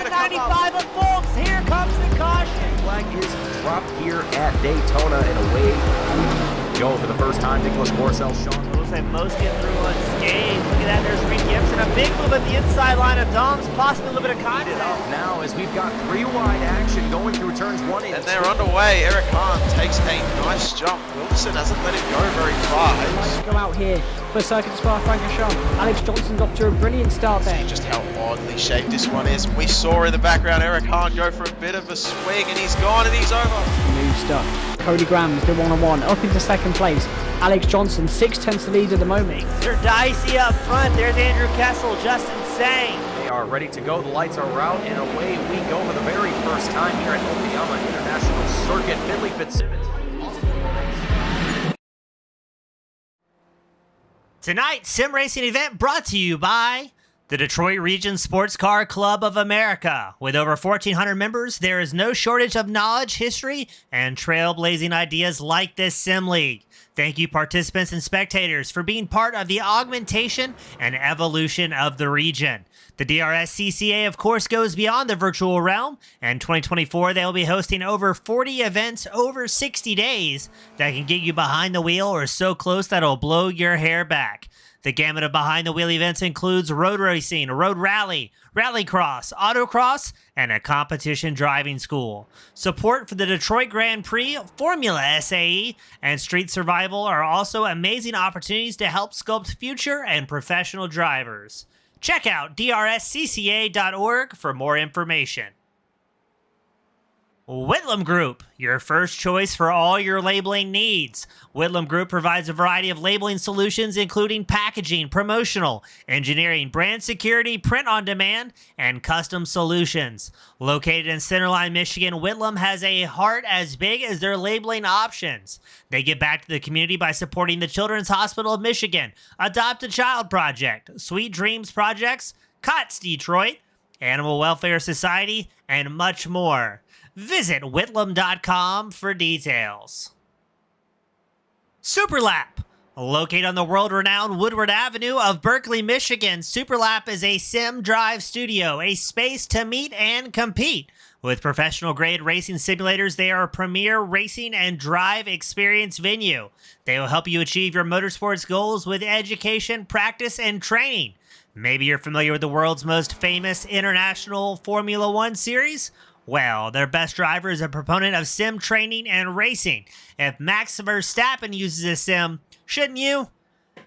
the 95 of Folks. Here comes the caution. Flag is dropped here at Daytona, and away we go for the first time. Nicholas Morcel, Sean. And most get through unscathed. Look at that, there's Reed Gibson. A big move at the inside line of Dom's, possibly a little bit of contact. Now, as we've got three wide action going through turns 1 and 2. And they're underway. Eric Hahn takes a nice jump. Wilson hasn't let him go very far. Go out here for Seca to Francorchamps. Alex Johnson's off to a brilliant start there. Just how oddly shaped this one is. We saw in the background Eric Hahn go for a bit of a swing, and he's gone and he's over. New stuff. Cody Graham's the one-on-one up into second place. Alex Johnson, 6/10 the lead at the moment. They're dicey up front. There's Andrew Kessel, Justin Sang. They are ready to go. The lights are out, and away we go for the very first time here at Okayama International Circuit. Finley Fitzsimmons. Tonight's sim racing event brought to you by the Detroit Region Sports Car Club of America. With over 1,400 members, there is no shortage of knowledge, history, and trailblazing ideas like this sim league. Thank you, participants and spectators, for being part of the augmentation and evolution of the region. The DRSCCA, of course, goes beyond the virtual realm, and 2024 they will be hosting over 40 events over 60 days that can get you behind the wheel or so close that it'll blow your hair back. The gamut of behind-the-wheel events includes road racing, road rally, rallycross, autocross, and a competition driving school. Support for the Detroit Grand Prix, Formula SAE, and Street Survival are also amazing opportunities to help sculpt future and professional drivers. Check out DRSCCA.org for more information. Whitlam Group, your first choice for all your labeling needs. Whitlam Group provides a variety of labeling solutions, including packaging, promotional, engineering, brand security, print on demand, and custom solutions. Located in Centerline, Michigan, Whitlam has a heart as big as their labeling options. They give back to the community by supporting the Children's Hospital of Michigan, Adopt a Child Project, Sweet Dreams Projects, COTS Detroit, Animal Welfare Society, and much more. Visit whitlam.com for details. Superlap. Located on the world-renowned Woodward Avenue of Berkeley, Michigan, Superlap is a sim drive studio, a space to meet and compete. With professional-grade racing simulators, they are a premier racing and drive experience venue. They will help you achieve your motorsports goals with education, practice, and training. Maybe you're familiar with the world's most famous international Formula One series? Well, their best driver is a proponent of sim training and racing. If Max Verstappen uses a sim, shouldn't you?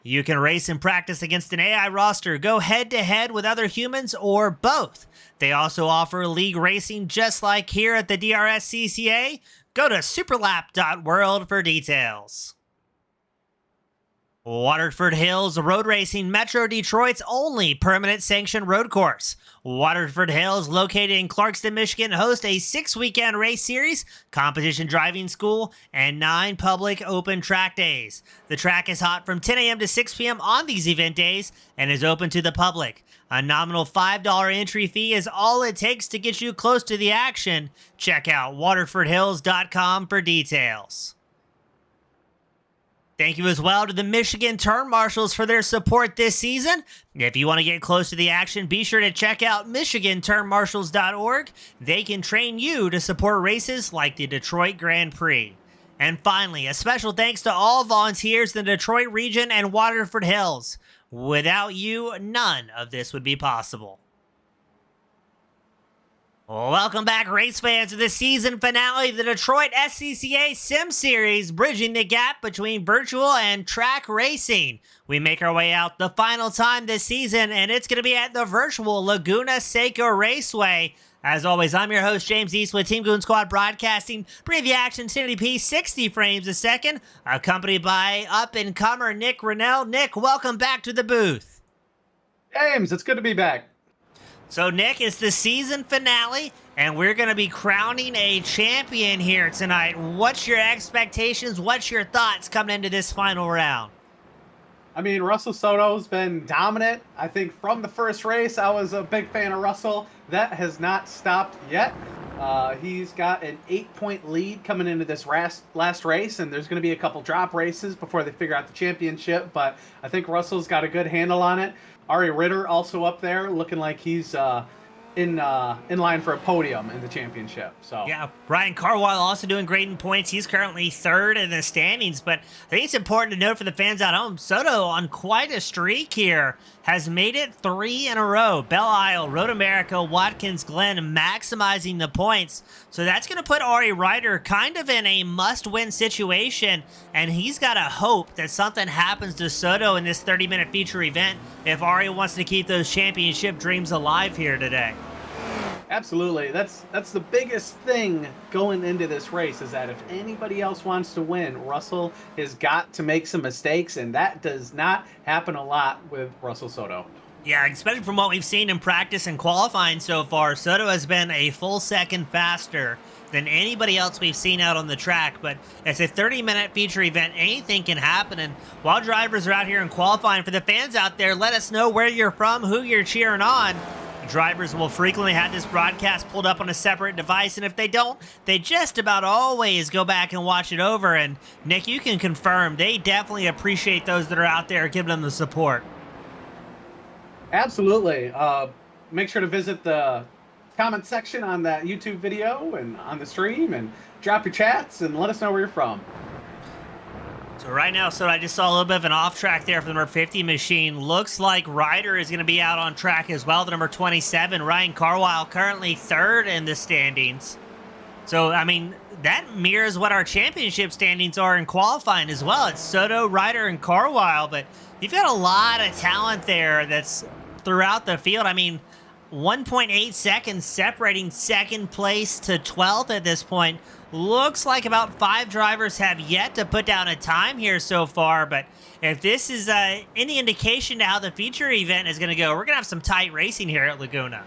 You can race and practice against an AI roster, go head-to-head with other humans, or both. They also offer league racing just like here at the DRSCCA. Go to superlap.world for details. Waterford Hills Road Racing, Metro Detroit's only permanent sanctioned road course. Waterford Hills, located in Clarkston, Michigan, hosts a 6-weekend race series, competition driving school, and 9 public open track days. The track is hot from 10 a.m. to 6 p.m. on these event days and is open to the public. A nominal $5 entry fee is all it takes to get you close to the action. Check out waterfordhills.com for details. Thank you as well to the Michigan Turn Marshals for their support this season. If you want to get close to the action, be sure to check out MichiganTurnMarshals.org. They can train you to support races like the Detroit Grand Prix. And finally, a special thanks to all volunteers in the Detroit region and Waterford Hills. Without you, none of this would be possible. Welcome back, race fans, to the season finale of the Detroit SCCA Sim Series, bridging the gap between virtual and track racing. We make our way out the final time this season, and it's going to be at the virtual Laguna Seca Raceway. As always, I'm your host, James East, with Team Goon Squad Broadcasting, bringing the action 1080p 60 frames a second, accompanied by up-and-comer Nick Rennell. Nick, welcome back to the booth. James, it's good to be back. So, Nick, it's the season finale, and we're going to be crowning a champion here tonight. What's your expectations? What's your thoughts coming into this final round? I mean, Russell Soto's been dominant. I think from the first race, I was a big fan of Russell. That has not stopped yet. He's got an 8-point lead coming into this last race, and there's going to be a couple drop races before they figure out the championship, but I think Russell's got a good handle on it. Ari Ritter also up there, looking like he's in line for a podium in the championship. So Yeah, Ryan Carwile also doing great in points. He's currently third in the standings, but I think it's important to note for the fans at home, Soto on quite a streak here. Has made it 3 in a row. Belle Isle, Road America, Watkins Glen maximizing the points. So that's going to put Ari Ryder kind of in a must-win situation, and he's got to hope that something happens to Soto in this 30-minute feature event if Ari wants to keep those championship dreams alive here today. absolutely, that's the biggest thing going into this race, is that if anybody else wants to win, Russell has got to make some mistakes, and that does not happen a lot with Russell Soto. Yeah, especially from what we've seen in practice and qualifying so far, Soto has been a full second faster than anybody else we've seen out on the track. But it's a 30-minute feature event. Anything can happen. And while drivers are out here in qualifying, for the fans out there, let us know where you're from, who you're cheering on. Drivers will frequently have this broadcast pulled up on a separate device, and if they don't, they just about always go back and watch it over. And Nick, you can confirm they definitely appreciate those that are out there giving them the support. Absolutely. Make sure to visit the comment section on that YouTube video and on the stream, and drop your chats and let us know where you're from. So right now, I just saw a little bit of an off track there for the number 50 machine. Looks like Ryder is going to be out on track as well, the number 27. Ryan Carwile currently third in the standings. So, I mean, that mirrors what our championship standings are in qualifying as well. It's Soto, Ryder, and Carwile, but you've got a lot of talent there that's throughout the field. I mean, 1.8 seconds separating second place to 12th at this point. Looks like about 5 drivers have yet to put down a time here so far, but if this is any indication to how the feature event is going to go, we're going to have some tight racing here at Laguna.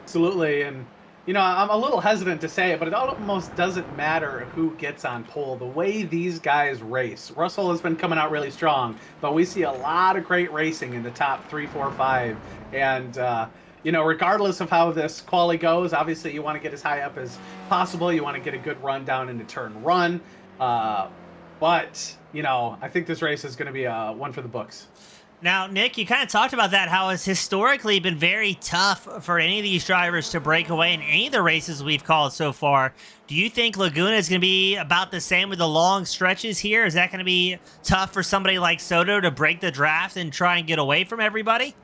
Absolutely. And, you know, I'm a little hesitant to say it, but it almost doesn't matter who gets on pole. The way these guys race, Russell has been coming out really strong, but we see a lot of great racing in the top 3, 4, 5. And, you know, regardless of how this quali goes, obviously you want to get as high up as possible. You want to get a good run down into turn 1. But, you know, I think this race is going to be one for the books. Now, Nick, you kind of talked about that, how it's historically been very tough for any of these drivers to break away in any of the races we've called so far. Do you think Laguna is going to be about the same with the long stretches here? Is that going to be tough for somebody like Soto to break the draft and try and get away from everybody?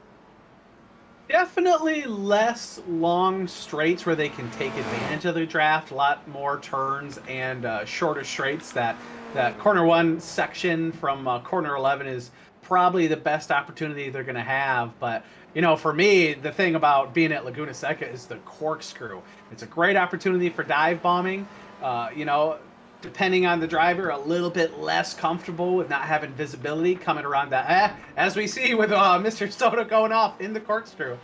Definitely less long straights where they can take advantage of the draft. A lot more turns and shorter straights. That corner 1 section from corner 11 is probably the best opportunity they're going to have. But, you know, for me, the thing about being at Laguna Seca is the corkscrew. It's a great opportunity for dive bombing. You know, depending on the driver, a little bit less comfortable with not having visibility coming around that, as we see with Mr. Soto going off in the corkscrew.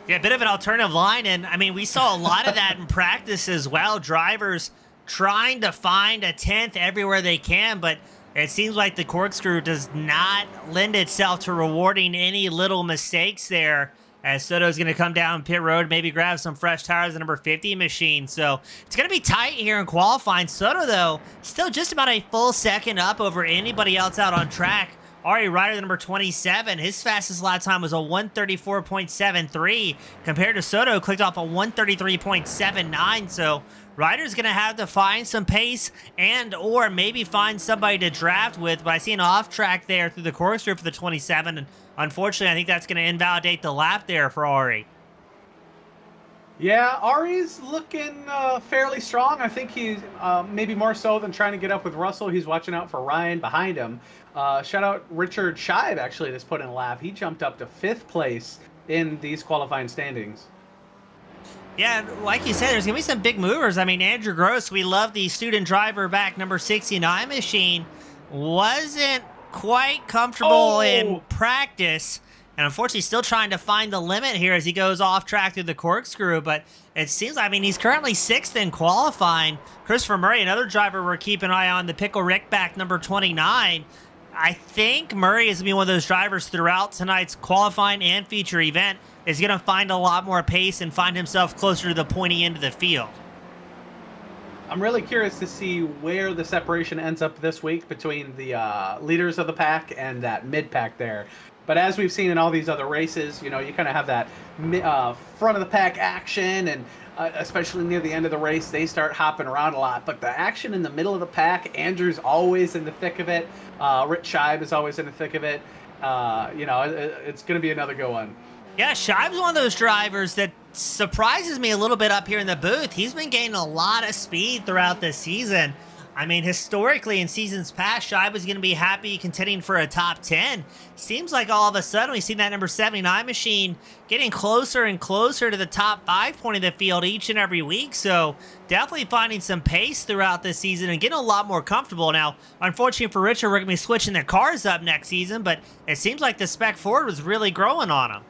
Yeah, a bit of an alternative line, and I mean, we saw a lot of that in practice as well. Drivers trying to find a 10th everywhere they can, but it seems like the corkscrew does not lend itself to rewarding any little mistakes there, as Soto's going to come down pit road, maybe grab some fresh tires, the number 50 machine. So it's going to be tight here in qualifying. Soto, though, still just about a full second up over anybody else out on track. Ari Ryder, the number 27, his fastest lap time was a 134.73 compared to Soto, clicked off a 133.79. So Ryder's going to have to find some pace or maybe find somebody to draft with. But I see an off track there through the corkscrew for the 27. And unfortunately, I think that's going to invalidate the lap there for Ari. Yeah, Ari's looking fairly strong. I think he's maybe more so than trying to get up with Russell. He's watching out for Ryan behind him. Shout out Richard Scheib, actually, that's put in a lap. He jumped up to 5th place in these qualifying standings. Yeah, like you said, there's going to be some big movers. I mean, Andrew Gross, we love the student driver back, number 69 machine, wasn't quite comfortable in practice. And unfortunately, still trying to find the limit here as he goes off track through the corkscrew. But it seems, I mean, he's currently 6th in qualifying. Christopher Murray, another driver we're keeping an eye on, the Pickle Rick back, number 29. I think Murray is going to be one of those drivers throughout tonight's qualifying and feature event is going to find a lot more pace and find himself closer to the pointy end of the field. I'm really curious to see where the separation ends up this week between the leaders of the pack and that mid-pack there. But as we've seen in all these other races, you kind of have that front of the pack action, and especially near the end of the race, they start hopping around a lot. But the action in the middle of the pack, Andrew's always in the thick of it. Rich Scheib is always in the thick of it. It's going to be another good one. Yeah, Scheib's one of those drivers that surprises me a little bit up here in the booth. He's been gaining a lot of speed throughout this season. I mean, historically in seasons past, Scheib was going to be happy contending for a top 10. Seems like all of a sudden we've seen that number 79 machine getting closer and closer to the top 5 point of the field each and every week. So definitely finding some pace throughout this season and getting a lot more comfortable. Now, unfortunately for Richard, we're going to be switching their cars up next season, but it seems like the spec Ford was really growing on him.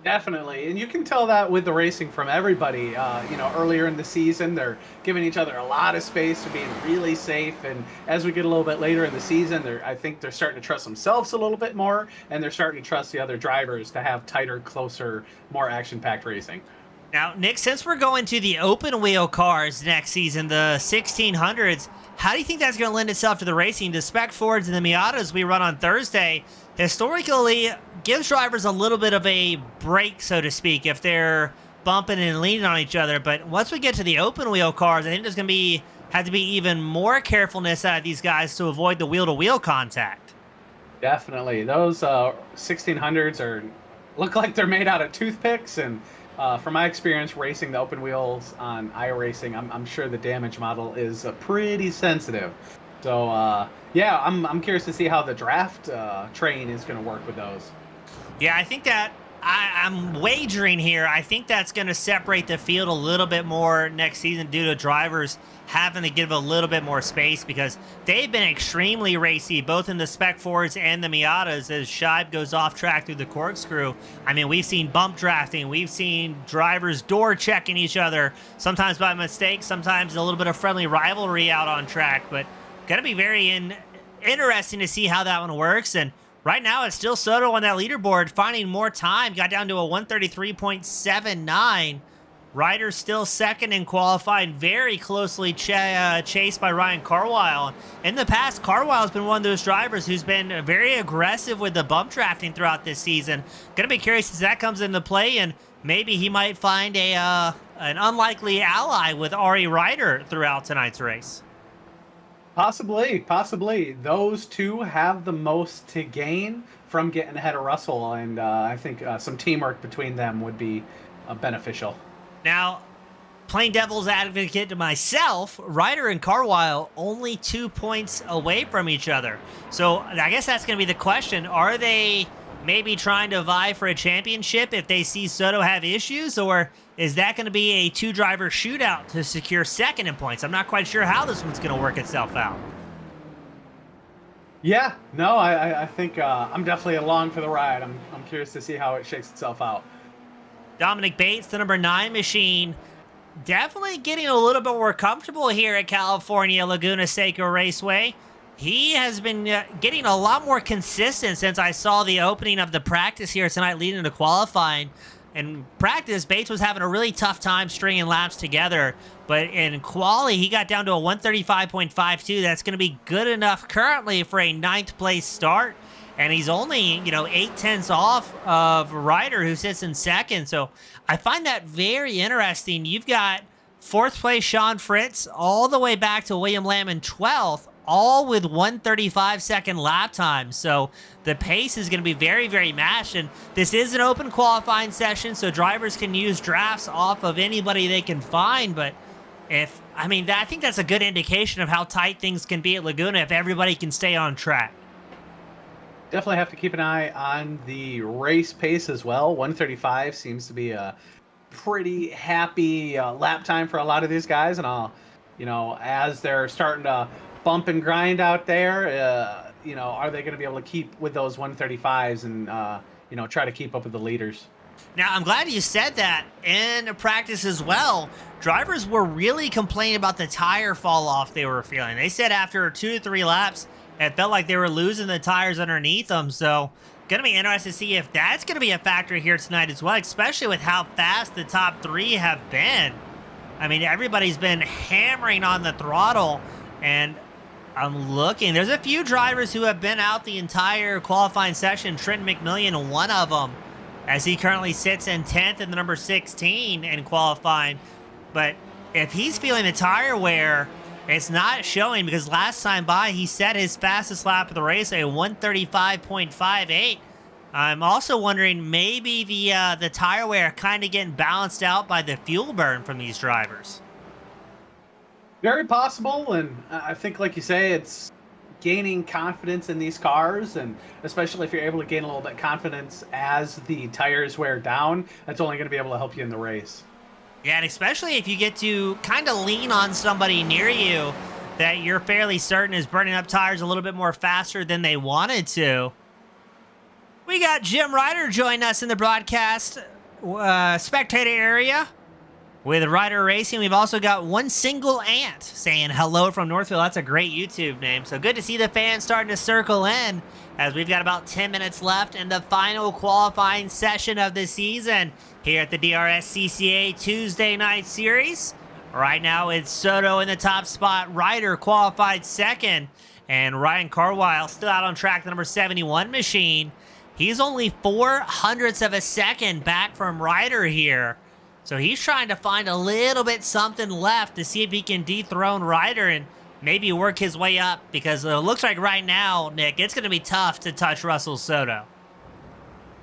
Definitely, and you can tell that with the racing from everybody. Earlier in the season, they're giving each other a lot of space to being really safe, and as we get a little bit later in the season, I think they're starting to trust themselves a little bit more, and they're starting to trust the other drivers to have tighter, closer, more action-packed racing. Now, Nick, since we're going to the open wheel cars next season, the 1600s, how do you think that's going to lend itself to the racing? The spec Fords and the Miatas we run on Thursday historically gives drivers a little bit of a break, so to speak, if they're bumping and leaning on each other. But once we get to the open wheel cars, I think there's going to have to be even more carefulness out of these guys to avoid the wheel-to-wheel contact. Definitely. Those 1600s look like they're made out of toothpicks, and from my experience racing the open wheels on iRacing, I'm sure the damage model is pretty sensitive. So, I'm curious to see how the draft train is going to work with those. Yeah, I think that I'm wagering here. I think that's going to separate the field a little bit more next season due to drivers having to give a little bit more space, because they've been extremely racy, both in the spec Fords and the Miatas, as Scheib goes off track through the corkscrew. I mean, we've seen bump drafting. We've seen drivers door checking each other, sometimes by mistake, sometimes a little bit of friendly rivalry out on track. But going to be very interesting to see how that one works. And right now, it's still Soto on that leaderboard, finding more time. Got down to a 133.79. Ryder's still second in qualifying, very closely chased by Ryan Carwile. In the past, Carwile's been one of those drivers who's been very aggressive with the bump drafting throughout this season. Going to be curious as that comes into play, and maybe he might find an unlikely ally with Ari Ryder throughout tonight's race. Possibly. Those two have the most to gain from getting ahead of Russell, and I think some teamwork between them would be beneficial. Now, playing devil's advocate to myself, Ryder and Carwile only 2 points away from each other. So I guess that's going to be the question. Are they maybe trying to vie for a championship if they see Soto have issues, or is that going to be a two-driver shootout to secure second in points? I'm not quite sure how this one's going to work itself out. Yeah, no, I think I'm definitely along for the ride. I'm curious to see how it shakes itself out. Dominic Bates, the number 9 machine, definitely getting a little bit more comfortable here at California Laguna Seca Raceway. He has been getting a lot more consistent since I saw the opening of the practice here tonight leading into qualifying. In practice, Bates was having a really tough time stringing laps together, but in quali, he got down to a 135.52. That's going to be good enough currently for a 9th place start. And he's only, 8/10 off of Ryder, who sits in second. So I find that very interesting. You've got 4th place Sean Fritz all the way back to William Lamb in 12th, all with 1:35-second lap time. So the pace is going to be very, very matched. And this is an open qualifying session, so drivers can use drafts off of anybody they can find. But I think that's a good indication of how tight things can be at Laguna if everybody can stay on track. Definitely have to keep an eye on the race pace as well. 135 seems to be a pretty happy lap time for a lot of these guys. And as they're starting to bump and grind out there, are they going to be able to keep with those 135s and, try to keep up with the leaders? Now, I'm glad you said that. In practice as well, drivers were really complaining about the tire fall off they were feeling. They said after 2 to 3 laps, it felt like they were losing the tires underneath them. So, going to be interesting to see if that's going to be a factor here tonight as well, especially with how fast the top 3 have been. I mean, everybody's been hammering on the throttle, and I'm looking. There's a few drivers who have been out the entire qualifying session. Trent McMillan, one of them, as he currently sits in 10th in the number 16 in qualifying. But if he's feeling the tire wear, it's not showing, because last time by, he set his fastest lap of the race at 135.58. I'm also wondering, maybe the tire wear kind of getting balanced out by the fuel burn from these drivers. Very possible, and I think, like you say, it's gaining confidence in these cars, and especially if you're able to gain a little bit of confidence as the tires wear down, that's only going to be able to help you in the race. Yeah, and especially if you get to kind of lean on somebody near you that you're fairly certain is burning up tires a little bit more faster than they wanted to. We got Jim Ryder joining us in the broadcast spectator area with Ryder Racing. We've also got One Single Ant saying hello from Northfield. That's a great YouTube name. So good to see the fans starting to circle in, as we've got about 10 minutes left in the final qualifying session of the season here at the DRSCCA Tuesday Night Series. Right now it's Soto in the top spot. Ryder qualified second. And Ryan Carwile still out on track, the number 71 machine. He's only 0.04 of a second back from Ryder here. So he's trying to find a little bit something left to see if he can dethrone Ryder and maybe work his way up, because it looks like right now, Nick, it's going to be tough to touch Russell Soto.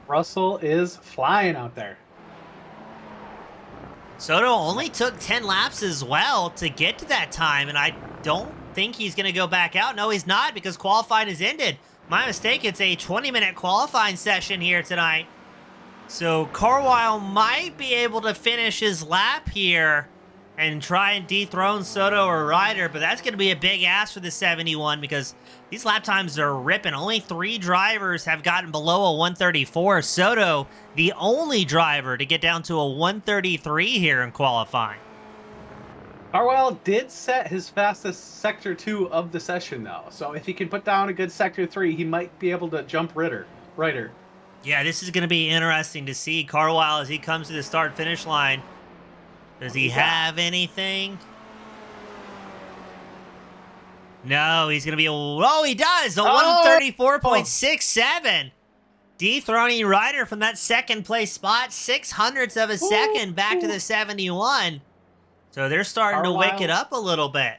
Russell is flying out there. Soto only took 10 laps as well to get to that time, and I don't think he's going to go back out. No, he's not, because qualifying has ended. My mistake, it's a 20-minute qualifying session here tonight. So Carwile might be able to finish his lap here and try and dethrone Soto or Ryder, but that's going to be a big ask for the 71, because these lap times are ripping. Only 3 drivers have gotten below a 134. Soto, the only driver to get down to a 133 here in qualifying. Carwile did set his fastest Sector 2 of the session, though. So if he can put down a good Sector 3, he might be able to jump Ryder. Yeah, this is going to be interesting to see Carwile as he comes to the start-finish line. Does he have anything? No, he's going to be... Oh, he does! A 134.67. Dethroning Ryder from that second-place spot. 0.06 of a second back to the 71. So they're starting to wake it up a little bit.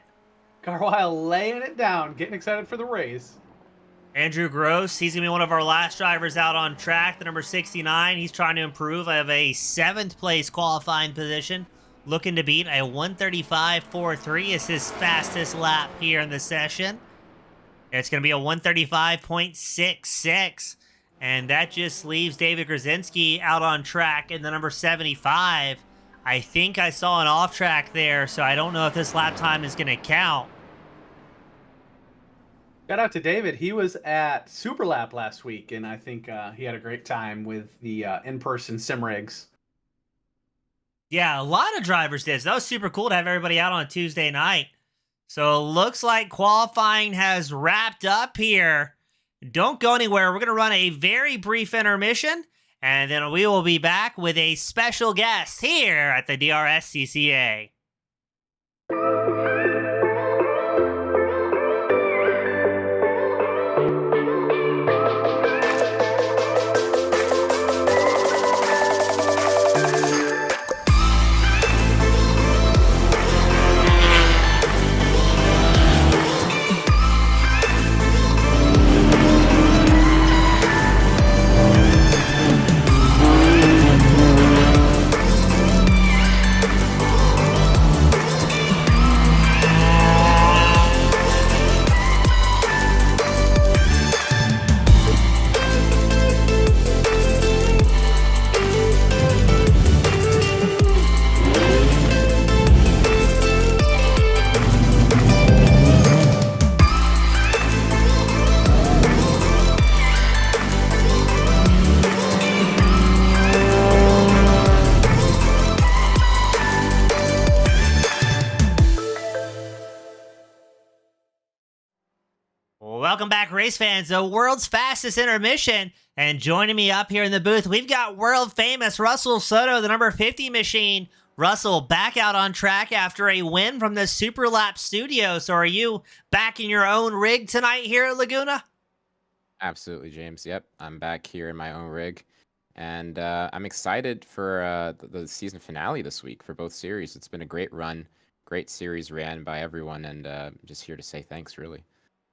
Carwile laying it down, getting excited for the race. Andrew Gross, he's going to be one of our last drivers out on track, the number 69. He's trying to improve. I have a 7th place qualifying position, looking to beat a 135.43 is his fastest lap here in the session. It's going to be a 135.66, and that just leaves David Grzinski out on track in the number 75. I think I saw an off track there, so I don't know if this lap time is going to count. Shout out to David. He was at Superlap last week, and I think he had a great time with the in-person sim rigs. Yeah, a lot of drivers did. So that was super cool to have everybody out on a Tuesday night. So it looks like qualifying has wrapped up here. Don't go anywhere. We're going to run a very brief intermission, and then we will be back with a special guest here at the DRSCCA. Welcome back, race fans. The world's fastest intermission. And joining me up here in the booth, we've got world famous Russell Soto, the number 50 machine, Russell, back out on track after a win from the Super Lap studio. So are you back in your own rig tonight here at Laguna? Absolutely, James. Yep, I'm back here in my own rig, and I'm excited for the season finale this week for both series. It's been a great run, great series ran by everyone, and just here to say thanks, really.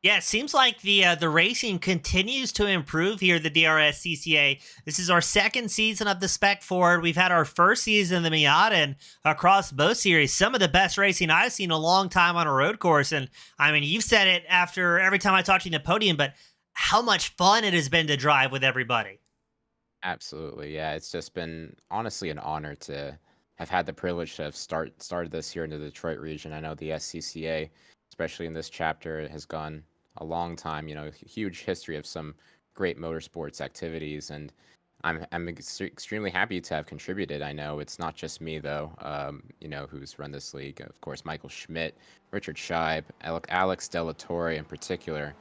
Yeah, it seems like the racing continues to improve here at the DRSCCA. This is our second season of the Spec Ford. We've had our first season of the Miata, and across both series, some of the best racing I've seen in a long time on a road course. And I mean, you've said it after every time I talk to you in the podium, but how much fun it has been to drive with everybody. Absolutely, yeah. It's just been honestly an honor to have had the privilege to have started this here in the Detroit region. I know the SCCA, especially in this chapter, has gone a long time. You know, huge history of some great motorsports activities, and I'm extremely happy to have contributed. I know it's not just me though. You know, who's run this league. Of course, Michael Schmidt, Richard Scheib, Alex Delatorre in particular.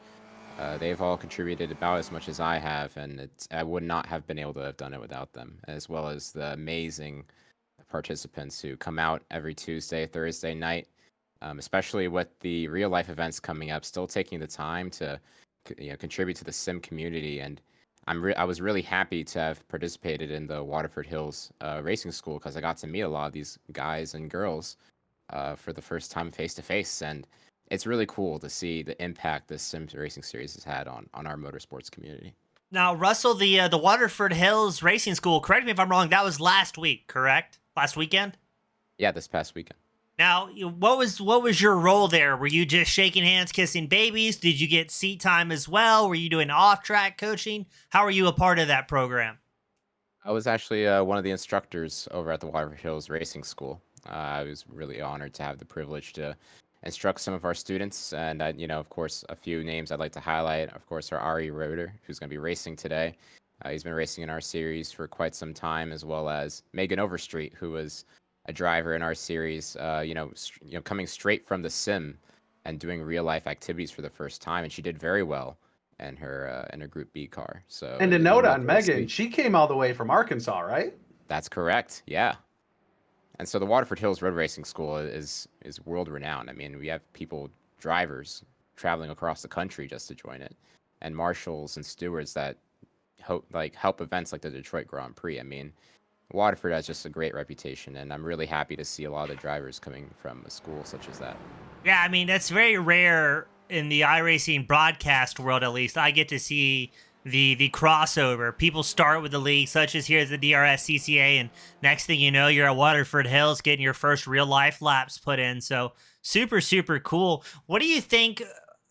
They've all contributed about as much as I have, and I would not have been able to have done it without them, as well as the amazing participants who come out every Tuesday, Thursday night, especially with the real life events coming up, still taking the time to contribute to the sim community. And I was really happy to have participated in the Waterford Hills Racing School, because I got to meet a lot of these guys and girls for the first time face to face, and it's really cool to see the impact this sim racing series has had on our motorsports community. Now, Russell, the Waterford Hills Racing School, correct me if I'm wrong, that was last week, correct? Last weekend? Yeah, this past weekend. Now, what was your role there? Were you just shaking hands, kissing babies? Did you get seat time as well? Were you doing off-track coaching? How are you a part of that program? I was actually one of the instructors over at the Waterford Hills Racing School. I was really honored to have the privilege to instruct some of our students, and of course, a few names I'd like to highlight. Of course, our Ari Roeder, who's going to be racing today. He's been racing in our series for quite some time, as well as Megan Overstreet, who was a driver in our series. Coming straight from the sim and doing real life activities for the first time, and she did very well in her Group B car. So, and a note on Megan, she came all the way from Arkansas, right? That's correct. Yeah. And so the Waterford Hills Road Racing School is world renowned. I mean, we have drivers traveling across the country just to join it, and marshals and stewards that help events like the Detroit Grand Prix. I mean, Waterford has just a great reputation, and I'm really happy to see a lot of the drivers coming from a school such as that. Yeah, I mean, that's very rare in the iRacing broadcast world, at least. I get to see the crossover. People start with the league, such as here at the DRSCCA, and next thing you know, you're at Waterford Hills getting your first real life laps put in. So super, super cool. What do you think,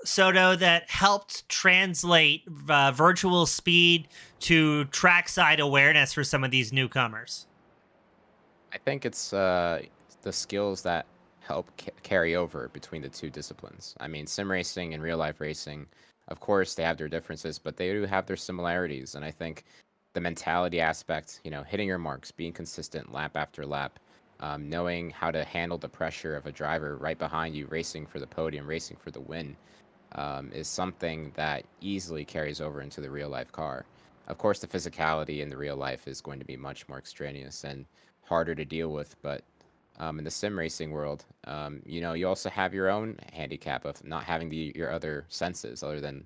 Soto, that helped translate virtual speed to trackside awareness for some of these newcomers? I think it's the skills that help carry over between the two disciplines. I mean, sim racing and real life racing, of course, they have their differences, but they do have their similarities. And I think the mentality aspect, hitting your marks, being consistent lap after lap, knowing how to handle the pressure of a driver right behind you, racing for the podium, racing for the win, is something that easily carries over into the real life car. Of course, the physicality in the real life is going to be much more extraneous and harder to deal with, but in the sim racing world, you also have your own handicap of not having your other senses other than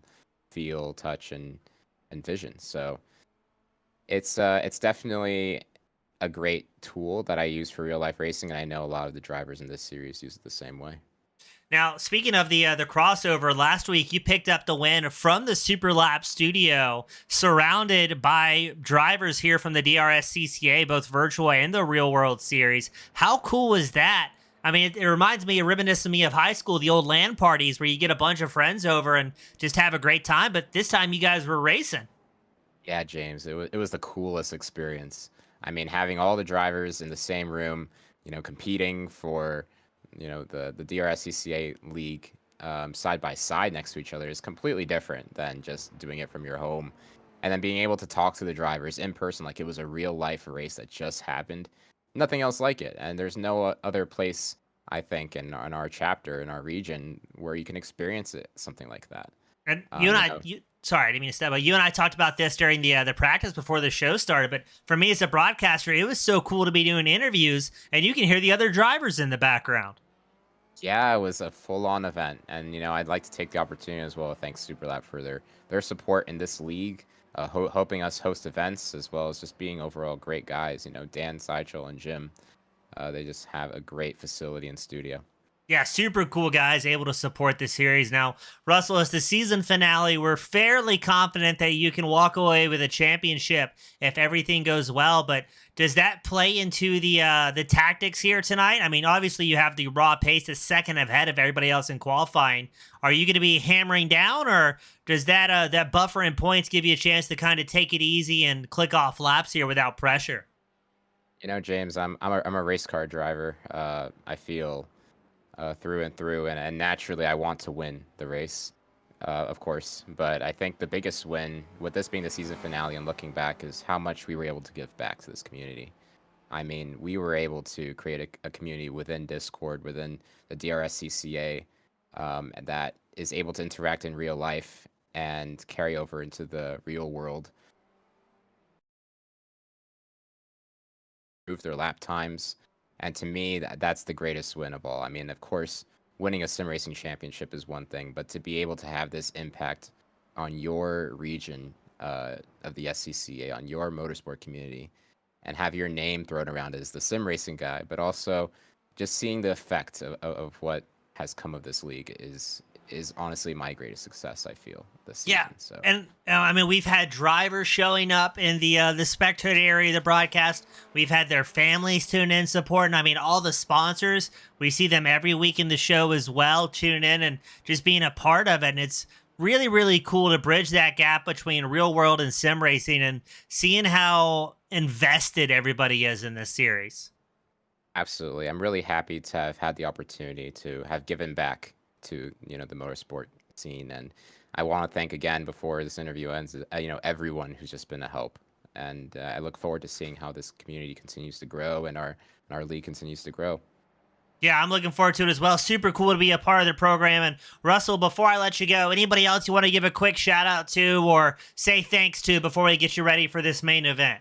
feel, touch, and vision. So it's definitely a great tool that I use for real life racing, and I know a lot of the drivers in this series use it the same way. Now, speaking of the crossover, last week you picked up the win from the Super Lap studio, surrounded by drivers here from the DRSCCA, both virtual and the real world series. How cool was that? I mean, it reminds me, reminiscent me of high school, the old LAN parties where you get a bunch of friends over and just have a great time. But this time you guys were racing. Yeah, James, it was the coolest experience. I mean, having all the drivers in the same room, competing for the DRSCCA league side by side next to each other is completely different than just doing it from your home. And then being able to talk to the drivers in person like it was a real life race that just happened. Nothing else like it. And there's no other place, I think, in our chapter, in our region, where you can experience something like that. And you and I, sorry, I didn't mean to step, but you and I talked about this during the practice before the show started. But for me as a broadcaster, it was so cool to be doing interviews, and you can hear the other drivers in the background. Yeah, it was a full-on event, and I'd like to take the opportunity as well to thank Superlab for their support in this league, helping us host events as well as just being overall great guys. Dan, Sideshow, and Jim, they just have a great facility and studio. Yeah, super cool guys able to support the series. Now, Russell, as the season finale, we're fairly confident that you can walk away with a championship if everything goes well. But does that play into the tactics here tonight? I mean, obviously you have the raw pace, the second ahead of everybody else in qualifying. Are you going to be hammering down, or does that buffer in points give you a chance to kind of take it easy and click off laps here without pressure? James, I'm a race car driver. I feel through and through, and naturally I want to win the race, of course. But I think the biggest win, with this being the season finale and looking back, is how much we were able to give back to this community. I mean, we were able to create a community within Discord, within the DRSCCA, that is able to interact in real life and carry over into the real world. Improve their lap times. And to me, that's the greatest win of all. I mean, of course, winning a sim racing championship is one thing, but to be able to have this impact on your region of the SCCA, on your motorsport community, and have your name thrown around as the sim racing guy, but also just seeing the effect of what has come of this league is honestly my greatest success, I feel, this season. Yeah, so. And I mean, we've had drivers showing up in the spectator area of the broadcast. We've had their families tune in, support, and I mean, all the sponsors. We see them every week in the show as well, tuning in and just being a part of it. And it's really, really cool to bridge that gap between real world and sim racing and seeing how invested everybody is in this series. Absolutely. I'm really happy to have had the opportunity to have given back to the motorsport scene, and I want to thank again before this interview ends everyone who's just been a help, and I look forward to seeing how this community continues to grow and our league continues to grow. Yeah, I'm looking forward to it as well. Super cool to be a part of the program. And Russell, before I let you go, anybody else you want to give a quick shout out to or say thanks to before we get you ready for this main event?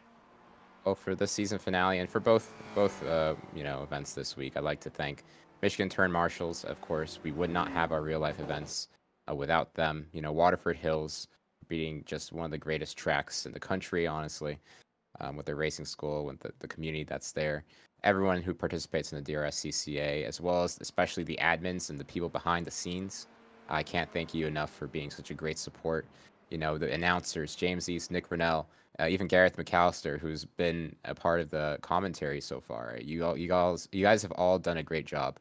Well, for the season finale and for both events this week, I'd like to thank Michigan Turn Marshals. Of course, we would not have our real life events without them. Waterford Hills being just one of the greatest tracks in the country, honestly, with their racing school, with the community that's there. Everyone who participates in the DRSCCA, as well as especially the admins and the people behind the scenes. I can't thank you enough for being such a great support. The announcers, James East, Nick Rennell, even Gareth McAllister, who's been a part of the commentary so far. You guys have all done a great job,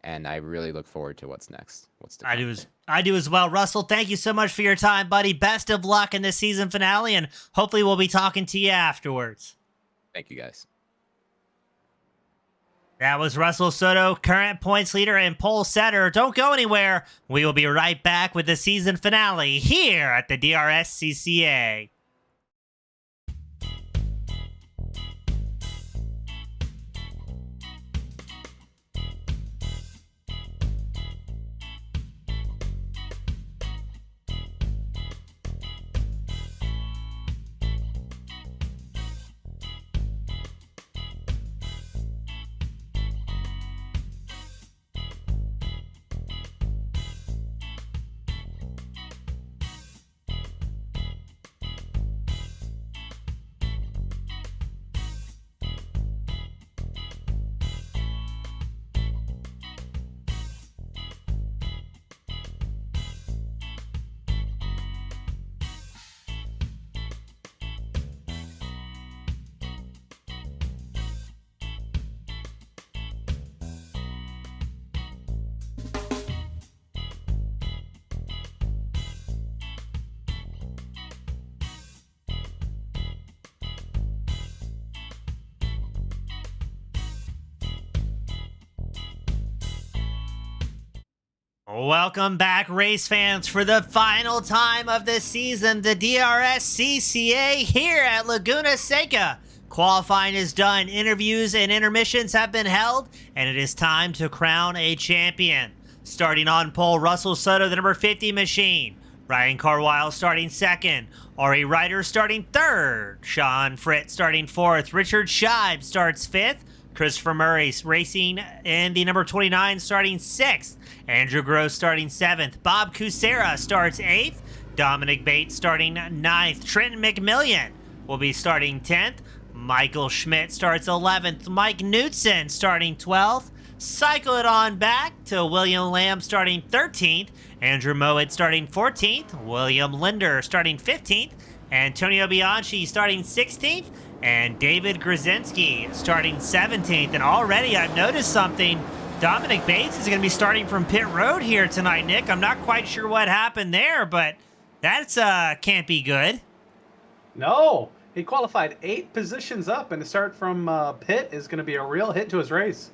and I really look forward to what's next. I do as well. Russell, thank you so much for your time, buddy. Best of luck in this season finale, and hopefully we'll be talking to you afterwards. Thank you, guys. That was Russell Soto, current points leader and pole setter. Don't go anywhere. We will be right back with the season finale here at the DRSCCA. Welcome back, race fans, for the final time of the season, the DRSCCA here at Laguna Seca. Qualifying is done, interviews and intermissions have been held, and it is time to crown a champion. Starting on pole, Russell Soto, the number 50 machine. Ryan Carwile starting second. Ari Ryder starting third. Sean Fritz starting fourth. Richard Scheib starts fifth. Christopher Murray racing in the number 29 starting sixth. Andrew Gross starting seventh. Bob Kucera starts eighth. Dominic Bates starting ninth. Trenton McMillian will be starting 10th. Michael Schmidt starts 11th. Mike Knutson starting 12th. Cycle it on back to William Lamb starting 13th. Andrew Mowat starting 14th. William Linder starting 15th. Antonio Bianchi starting 16th. And David Grzinski starting 17th. And already I've noticed something. Dominic Bates is going to be starting from pit road here tonight, Nick. I'm not quite sure what happened there, but that's can't be good. No, he qualified 8 positions up, and to start from pit is going to be a real hit to his race.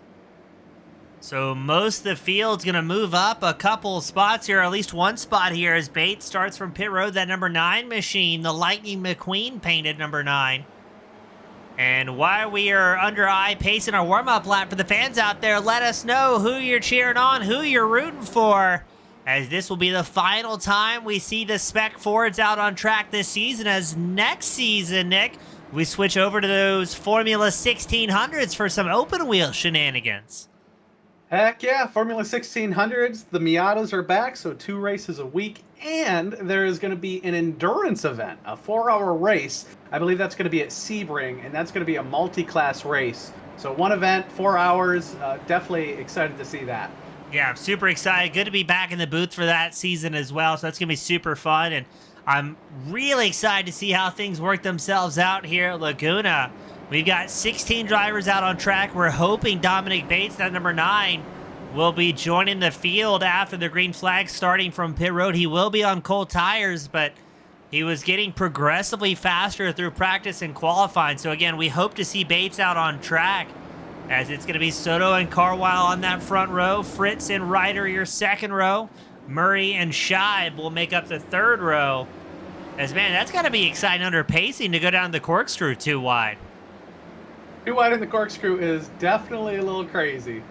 So most of the field's going to move up a couple spots here, at least one spot here as Bates starts from pit road, that number 9 machine, the Lightning McQueen painted number 9. And while we are under eye pacing our warm-up lap for the fans out there, let us know who you're cheering on, who you're rooting for, as this will be the final time we see the Spec Fords out on track this season, as next season, Nick, we switch over to those Formula 1600s for some open wheel shenanigans. Heck yeah, Formula 1600s, the Miatas are back, so 2 races a week, and there is going to be an endurance event, a 4-hour race. I believe that's going to be at Sebring, and that's going to be a multi-class race. So 1 event, 4 hours, definitely excited to see that. Yeah, I'm super excited. Good to be back in the booth for that season as well, so that's going to be super fun, and I'm really excited to see how things work themselves out here at Laguna. We've got 16 drivers out on track. We're hoping Dominic Bates, that number 9, will be joining the field after the green flag starting from pit road. He will be on cold tires, but he was getting progressively faster through practice and qualifying. So again, we hope to see Bates out on track, as it's going to be Soto and Carwile on that front row. Fritz and Ryder your second row. Murray and Scheib will make up the third row. As man, that's got to be exciting under pacing to go down the corkscrew 2 wide. 2 wide in the corkscrew is definitely a little crazy.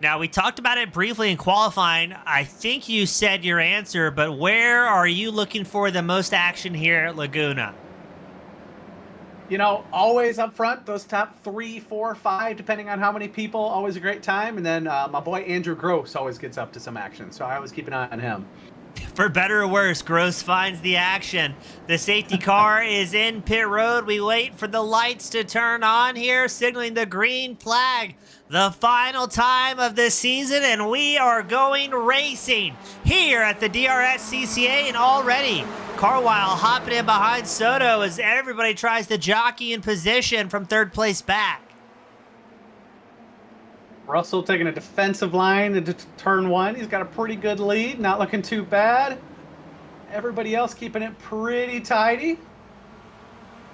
Now, we talked about it briefly in qualifying. I think you said your answer, but where are you looking for the most action here at Laguna? You know, always up front, those top 3, 4, 5, depending on how many people, always a great time. And then my boy Andrew Gross always gets up to some action, so I always keep an eye on him. For better or worse, Gross finds the action. The safety car is in pit road. We wait for the lights to turn on here, signaling the green flag. The final time of the season, and we are going racing here at the DRSCCA, and already Carwile hopping in behind Soto as everybody tries to jockey in position from third place back. Russell taking a defensive line into turn 1. He's got a pretty good lead, not looking too bad. Everybody else keeping it pretty tidy.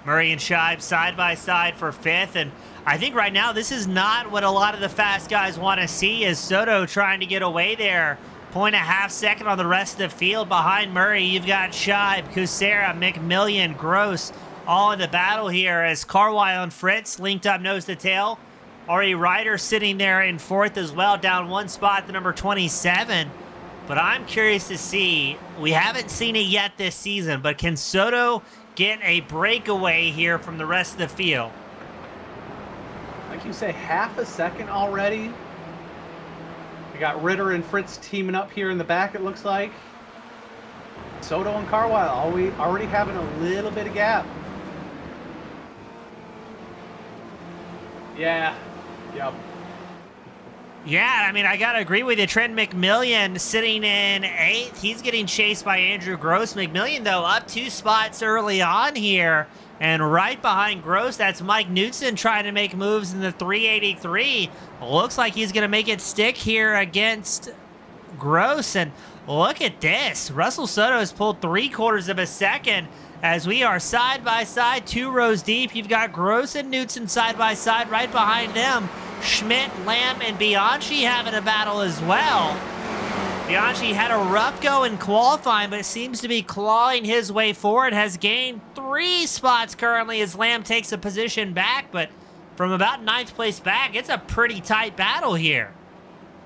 Murray and Scheib side by side for 5th, and I think right now this is not what a lot of the fast guys want to see, as Soto trying to get away there. 0.5 second on the rest of the field behind Murray. You've got Scheib, Kucera, McMillian, Gross all in the battle here, as Carwile and Fritz linked up nose to tail. Ari Ryder sitting there in 4th as well, down 1 spot to number 27. But I'm curious to see, we haven't seen it yet this season, but can Soto get a breakaway here from the rest of the field? Like you say, half a second already. We got Ritter and Fritz teaming up here in the back, it looks like. Soto and Carwile already having a little bit of gap. Yeah. Yep. Yeah, I mean, I got to agree with you. Trent McMillian sitting in 8th. He's getting chased by Andrew Gross. McMillian, though, up 2 spots early on here. And right behind Gross, that's Mike Knutson trying to make moves in the 383. Looks like he's going to make it stick here against Gross. And look at this. Russell Soto has pulled 3/4 of a second as we are side by side, 2 rows deep. You've got Gross and Knutson side by side. Right behind them, Schmidt, Lamb, and Bianchi having a battle as well. Bianchi had a rough go in qualifying, but seems to be clawing his way forward. Has gained 3 spots currently as Lamb takes a position back, but from about 9th place back, it's a pretty tight battle here.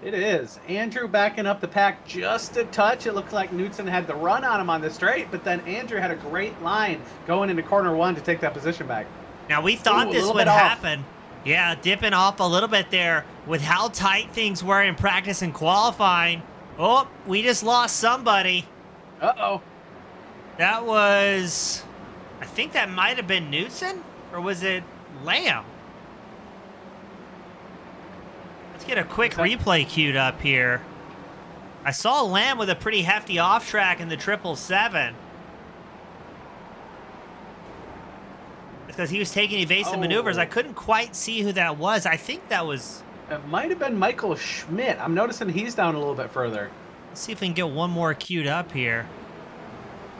It is. Andrew backing up the pack just a touch. It looked like Knudsen had the run on him on the straight, but then Andrew had a great line going into corner 1 to take that position back. Now, we thought this would happen. Yeah, dipping off a little bit there with how tight things were in practice and qualifying. Oh, we just lost somebody. Uh-oh. That was... I think that might have been Knudsen, or was it Lamb? Let's get a quick replay queued up here. I saw Lamb with a pretty hefty off track in the 777. Because he was taking evasive maneuvers. I couldn't quite see who that was. I think that was... It might have been Michael Schmidt. I'm noticing he's down a little bit further. Let's see if we can get one more queued up here.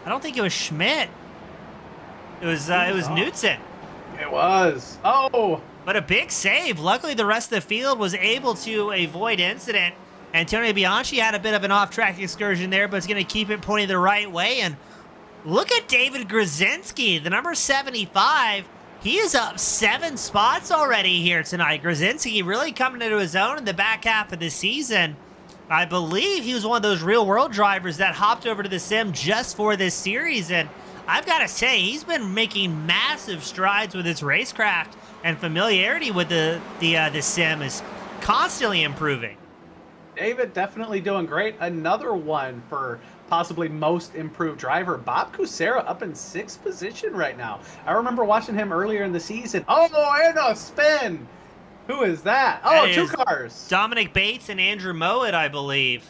I don't think it was Schmidt. It was Knudsen. It was. Oh! But a big save. Luckily, the rest of the field was able to avoid incident. Antonio Bianchi had a bit of an off-track excursion there, but it's going to keep it pointing the right way. And look at David Grzinski, the number 75. He is up 7 spots already here tonight. Grzinski really coming into his own in the back half of the season. I believe he was one of those real-world drivers that hopped over to the sim just for this series. And I've got to say, he's been making massive strides with his racecraft, and familiarity with the sim is constantly improving. David definitely doing great. Another one for possibly most improved driver. Bob Kucera up in 6th position right now. I remember watching him earlier in the season. Oh, and a spin. Who is that? Oh, that 2 cars. Dominic Bates and Andrew Mowat, I believe.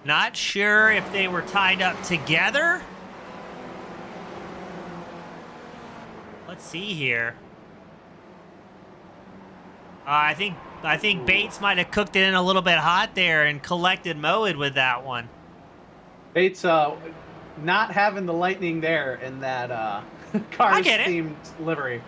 Not sure if they were tied up together. Let's see here. I think Bates might have cooked it in a little bit hot there and collected Mowat with that one. Bates not having the lightning there in that Cars-themed livery.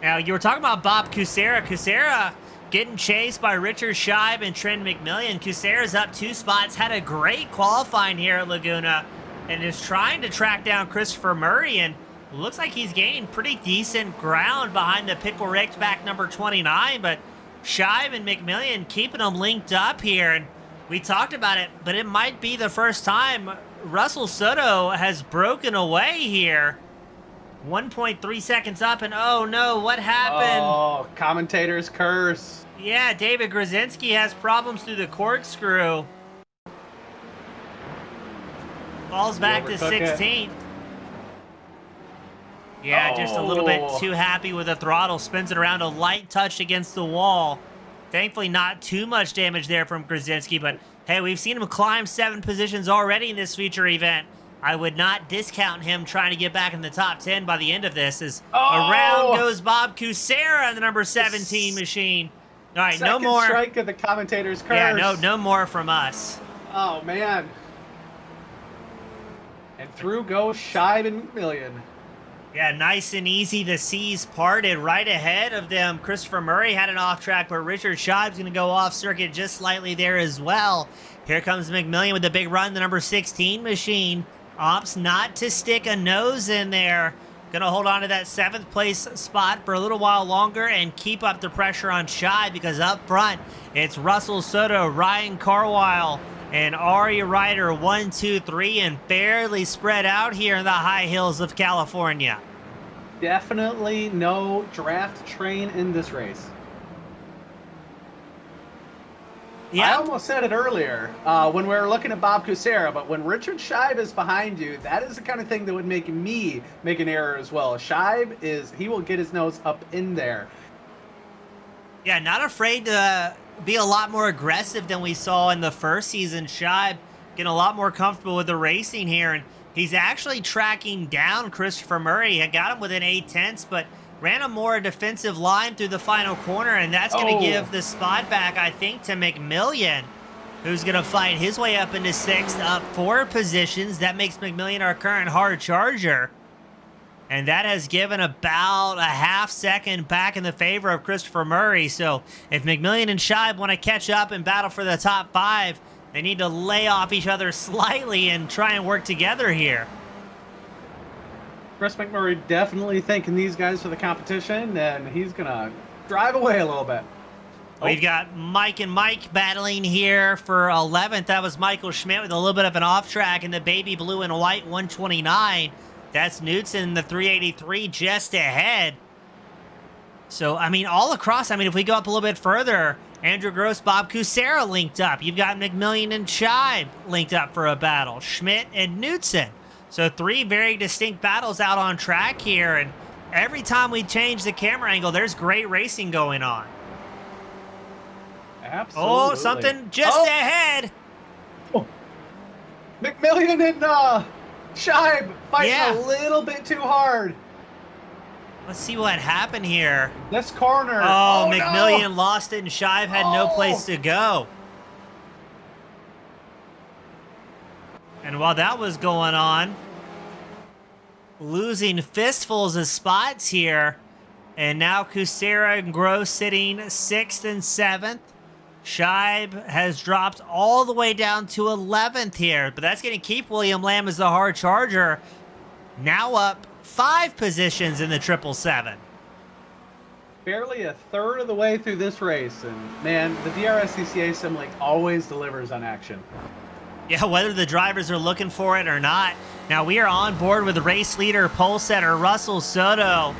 Now, you were talking about Bob Kucera. Kucera getting chased by Richard Scheib and Trent McMillan. Kucera's up 2 spots, had a great qualifying here at Laguna, and is trying to track down Christopher Murray, and looks like he's gained pretty decent ground behind the Pickle Rickback number 29, but Scheib and McMillan keeping them linked up here. And we talked about it, but it might be the first time Russell Soto has broken away here. 1.3 seconds up, and oh no, what happened? Oh, commentator's curse. Yeah, David Grzinski has problems through the corkscrew. Falls back to 16th. Yeah, just a little bit too happy with the throttle. Spins it around, a light touch against the wall. Thankfully, not too much damage there from Grzinski, but hey, we've seen him climb 7 positions already in this feature event. I would not discount him trying to get back in the top 10 by the end of this, as around goes Bob Kucera in the number 17 machine. All right, no more. Second strike of the commentator's curse. Yeah, no more from us. Oh, man. And through go Scheib and McMillan. Yeah, nice and easy. The seas parted right ahead of them. Christopher Murray had an off track, but Richard Scheib's going to go off circuit just slightly there as well. Here comes McMillan with the big run, the number 16 machine. Opts not to stick a nose in there. Going to hold on to that 7th place spot for a little while longer and keep up the pressure on Scheib, because up front, it's Russell Soto, Ryan Carwile, and Ari Ryder, 1, 2, 3, and fairly spread out here in the high hills of California. Definitely no draft train in this race. Yeah. I almost said it earlier when we were looking at Bob Kucera, but when Richard Scheib is behind you, that is the kind of thing that would make me make an error as well. Scheib he will get his nose up in there. Yeah, not afraid to be a lot more aggressive than we saw in the first season. Scheib getting a lot more comfortable with the racing here, and he's actually tracking down Christopher Murray. He got him within 8/10, but ran a more defensive line through the final corner, and that's going to give the spot back, I think, to McMillan, who's going to fight his way up into 6th, up 4 positions. That makes McMillan our current hard charger. And that has given about a half second back in the favor of Christopher Murray. So if McMillan and Scheib want to catch up and battle for the top 5, they need to lay off each other slightly and try and work together here. Chris McMurray definitely thanking these guys for the competition, and he's going to drive away a little bit. We've got Mike and Mike battling here for 11th. That was Michael Schmidt with a little bit of an off track in the baby blue and white 129. That's Knudsen, the 383, just ahead. So, I mean, all across, I mean, if we go up a little bit further, Andrew Gross, Bob Kucera linked up. You've got McMillian and Scheib linked up for a battle. Schmidt and Knudsen. So 3 very distinct battles out on track here. And every time we change the camera angle, there's great racing going on. Absolutely. Oh, something just ahead. Oh. McMillian and Scheib fighting a little bit too hard. Let's see what happened here. This corner. Oh, no. McMillian lost it and Scheib had no place to go. And while that was going on, losing fistfuls of spots here. And now Kucera and Gross sitting 6th and 7th. Scheib has dropped all the way down to 11th here. But that's going to keep William Lamb as the hard charger. Now up 5 positions in the 777. Barely a third of the way through this race. And, man, the DRSCCA Simlink always delivers on action. Yeah, whether the drivers are looking for it or not. Now, we are on board with race leader, pole setter Russell Soto.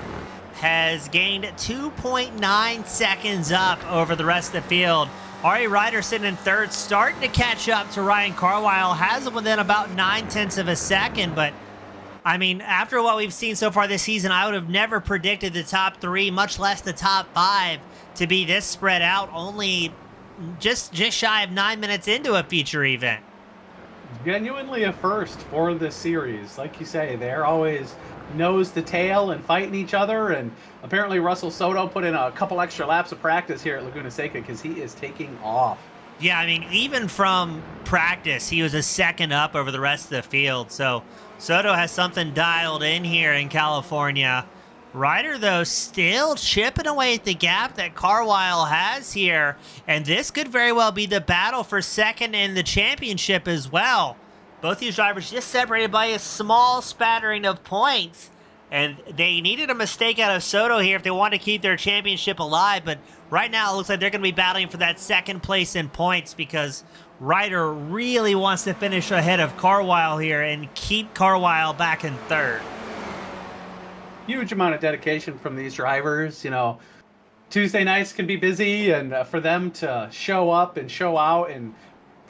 Has gained 2.9 seconds up over the rest of the field. Ari Ryder sitting in 3rd, starting to catch up to Ryan Carlisle. Has him within about 9/10 of a second, but I mean, after what we've seen so far this season, I would have never predicted the top 3, much less the top 5, to be this spread out. Only just shy of 9 minutes into a feature event. Genuinely a first for this series. Like you say, they're always nose to tail and fighting each other, and apparently Russell Soto put in a couple extra laps of practice here at Laguna Seca because he is taking off. Yeah, I mean, even from practice, he was a second up over the rest of the field. So Soto has something dialed in here in California. Ryder, though, still chipping away at the gap that Carlisle has here. And this could very well be the battle for second in the championship as well. Both these drivers just separated by a small spattering of points. And they needed a mistake out of Soto here if they want to keep their championship alive. But right now, it looks like they're going to be battling for that second place in points because Ryder really wants to finish ahead of Carlisle here and keep Carlisle back in 3rd. Huge amount of dedication from these drivers. You know, Tuesday nights can be busy, and for them to show up and show out and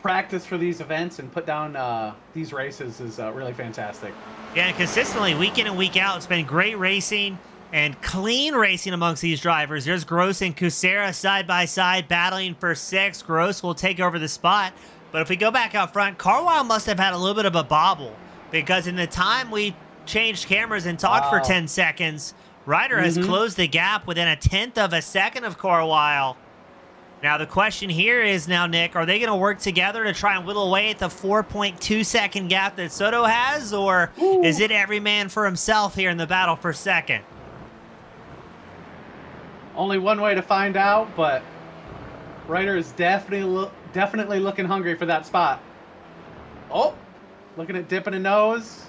practice for these events and put down these races is really fantastic. Yeah, and consistently, week in and week out, it's been great racing and clean racing amongst these drivers. There's Gross and Kucera side by side battling for 6th. Gross will take over the spot. But if we go back out front, Carlisle must have had a little bit of a bobble because in the time we changed cameras and talked for 10 seconds, Ryder has closed the gap within 1/10 of a second of Carlisle. Now, the question here is now, Nick, are they going to work together to try and whittle away at the 4.2 second gap that Soto has, or is it every man for himself here in the battle for second? Only one way to find out, but Ryder is definitely looking hungry for that spot. Oh, looking at dipping a nose.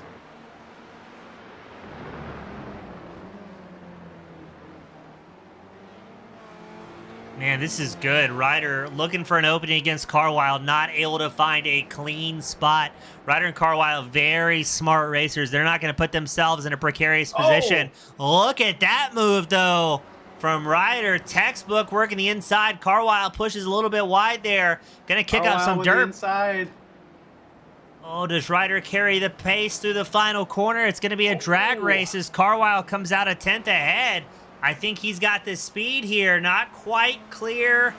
Man, this is good. Ryder looking for an opening against Carlisle, not able to find a clean spot. Ryder and Carlisle, very smart racers. They're not going to put themselves in a precarious position. Look at that move, though, from Ryder. Textbook working the inside. Carlisle pushes a little bit wide there. Going to kick up some dirt. Inside. Oh, does Ryder carry the pace through the final corner? It's going to be a drag race as Carlisle comes out a 10th ahead. I think he's got the speed here. Not quite clear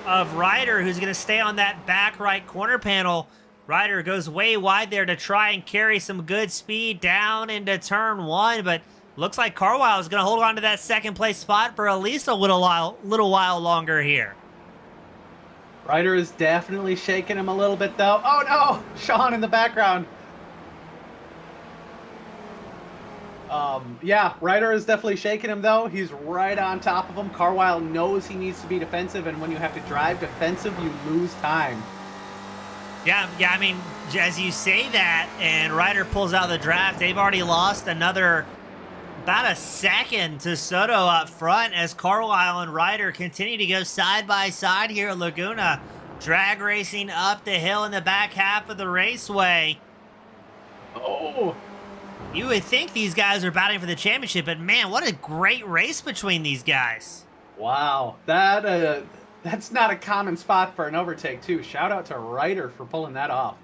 of Ryder, who's going to stay on that back right corner panel. Ryder goes way wide there to try and carry some good speed down into turn 1, but looks like Carlisle is going to hold on to that second place spot for at least a little while longer here. Ryder is definitely shaking him a little bit, though. Oh, no! Sean in the background. Yeah, Ryder is definitely shaking him, though. He's right on top of him. Carlisle knows he needs to be defensive, and when you have to drive defensive, you lose time. Yeah, I mean, as you say that, and Ryder pulls out of the draft, they've already lost another About a second to Soto up front as Carlisle and Ryder continue to go side by side here at Laguna. Drag racing up the hill in the back half of the raceway. Oh, You would think these guys are battling for the championship, but man, what a great race between these guys. wow. That's not a common spot for an overtake, too. Shout out to Ryder for pulling that off.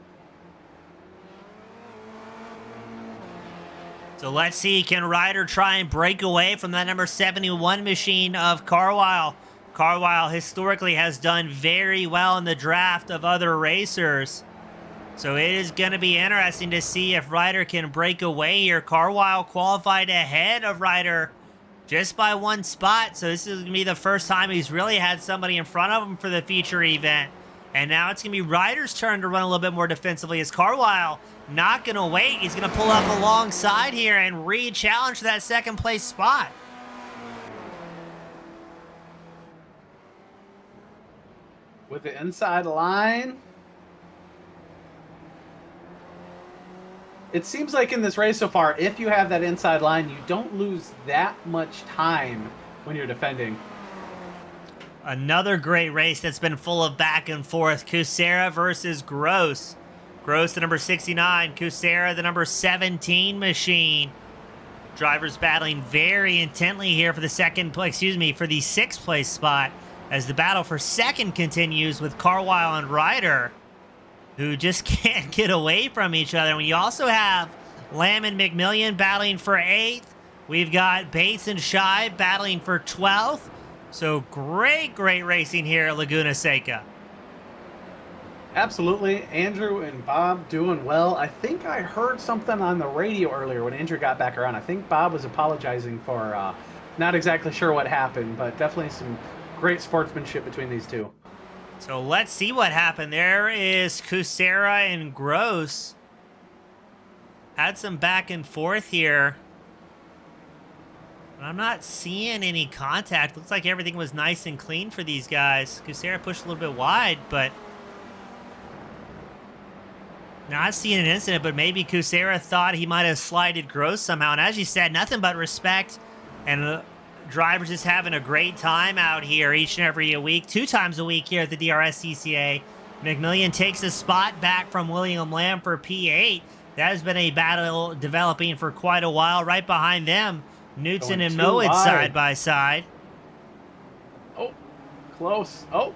So let's see, can Ryder try and break away from that number 71 machine of Carlisle? Carlisle historically has done very well in the draft of other racers. So it is going to be interesting to see if Ryder can break away here. Carlisle qualified ahead of Ryder just by one spot. So this is going to be the first time he's really had somebody in front of him for the feature event. And now it's going to be Ryder's turn to run a little bit more defensively as Carlisle not going to wait. He's going to pull up alongside here and re-challenge that second place spot. With the inside line. It seems like in this race so far, if you have that inside line, you don't lose that much time when you're defending. Another great race that's been full of back and forth. Kucera versus Gross. Gross, the number 69. Kucera, the number 17 machine. Drivers battling very intently here for the for the sixth place spot as the battle for second continues with Carlisle and Ryder, who just can't get away from each other. When you also have Lamb and McMillian battling for 8th, we've got Bates and Shive battling for 12th. So great racing here at Laguna Seca. Absolutely. Andrew and Bob doing well. I think I heard something on the radio earlier when Andrew got back around. I think Bob was apologizing for not exactly sure what happened, but definitely some great sportsmanship between these two. So let's see what happened. There is Kucera and Gross. Had some back and forth here. But I'm not seeing any contact. Looks like everything was nice and clean for these guys. Kucera pushed a little bit wide, but not seeing an incident, but maybe Kucera thought he might have slided Gross somehow. And as you said, nothing but respect. And drivers just having a great time out here each and every week. 2 times a week here at the DRSCCA. McMillian takes a spot back from William Lamb for P8. That has been a battle developing for quite a while. Right behind them, Knutson and Mowat side by side. Oh, close. Oh.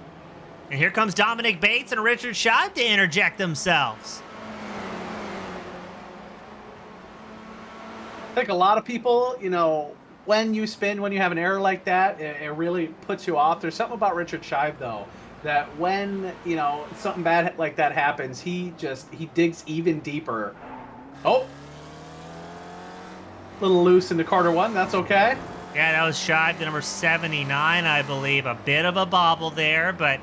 And here comes Dominic Bates and Richard Scheib to interject themselves. I think a lot of people, when you spin, when you have an error like that, it really puts you off. There's something about Richard Scheib, though, that when, something bad like that happens, he digs even deeper. Oh. A little loose into quarter one. That's okay. Yeah, that was Scheib, the number 79, I believe. A bit of a bobble there, but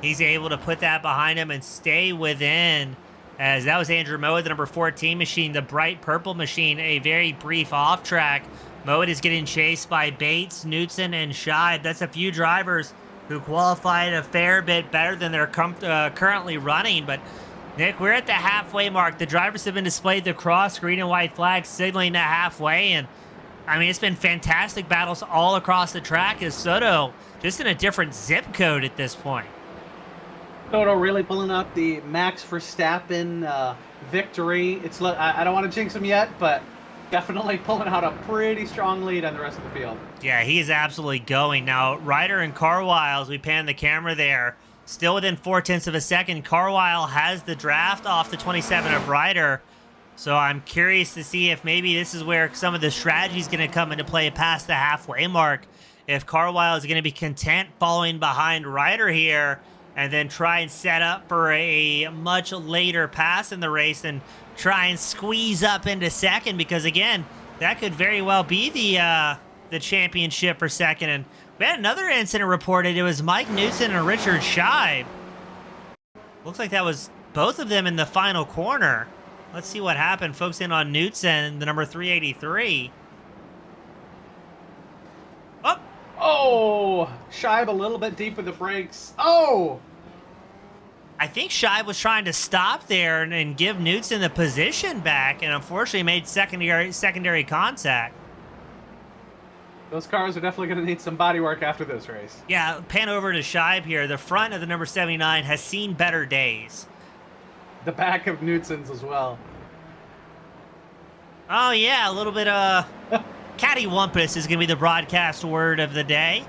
he's able to put that behind him and stay within. As that was Andrew Mowat, the number 14 machine, the bright purple machine, a very brief off track. Mowat is getting chased by Bates, Knutson, and Scheib. That's a few drivers who qualified a fair bit better than they're currently running. But, Nick, we're at the halfway mark. The drivers have been displayed the cross, green and white flag, signaling that halfway. And, I mean, it's been fantastic battles all across the track as Soto just in a different zip code at this point. Soto really pulling out the Max Verstappen victory. I don't want to jinx him yet, but definitely pulling out a pretty strong lead on the rest of the field. Yeah, he is absolutely going. Now, Ryder and Carlisle, as we pan the camera there, still within 0.4 of a second. Carlisle has the draft off the 27 of Ryder. So I'm curious to see if maybe this is where some of the strategy is going to come into play past the halfway mark. If Carlisle is going to be content following behind Ryder here and then try and set up for a much later pass in the race and try and squeeze up into second, because again, that could very well be the championship for second. And we had another incident reported. It was Mike Knutson and Richard Scheib. Looks like that was both of them in the final corner. Let's see what happened. Focusing on Knutson, the number 383. Oh, Scheib a little bit deep with the brakes. Oh! I think Scheib was trying to stop there and give Knutson the position back, and unfortunately made secondary contact. Those cars are definitely going to need some body work after this race. Yeah, pan over to Scheib here. The front of the number 79 has seen better days. The back of Knudsen's as well. Oh, yeah, a little bit of cattywampus is going to be the broadcast word of the day.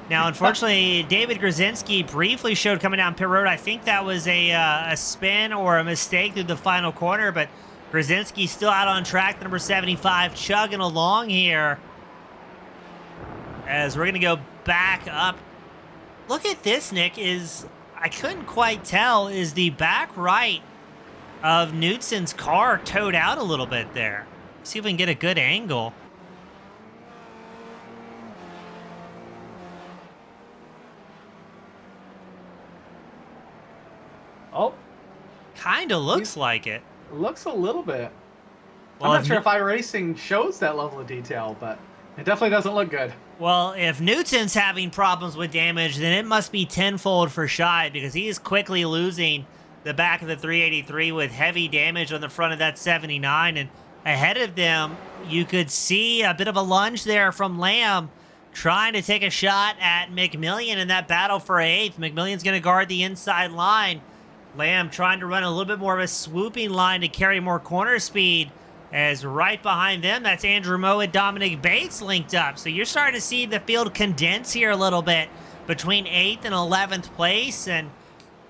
Now, unfortunately, David Grzinski briefly showed coming down pit road. I think that was a spin or a mistake through the final corner, but Grzinski's still out on track. The number 75 chugging along here as we're going to go back up. Look at this, Nick. I couldn't quite tell. Is the back right of Knudsen's car towed out a little bit there? See if we can get a good angle. Oh, Kind of looks like it. looks a little bit. Well, I'm not if sure Nu- if iRacing shows that level of detail, but it definitely doesn't look good. Well, if Knudsen's having problems with damage, then it must be tenfold for Scheib because he is quickly losing the back of the 383 with heavy damage on the front of that 79. And ahead of them, you could see a bit of a lunge there from Lamb trying to take a shot at McMillian in that battle for 8th. McMillian's going to guard the inside line. Lamb trying to run a little bit more of a swooping line to carry more corner speed. As right behind them, that's Andrew Moe and Dominic Bates linked up. So you're starting to see the field condense here a little bit between 8th and 11th place. And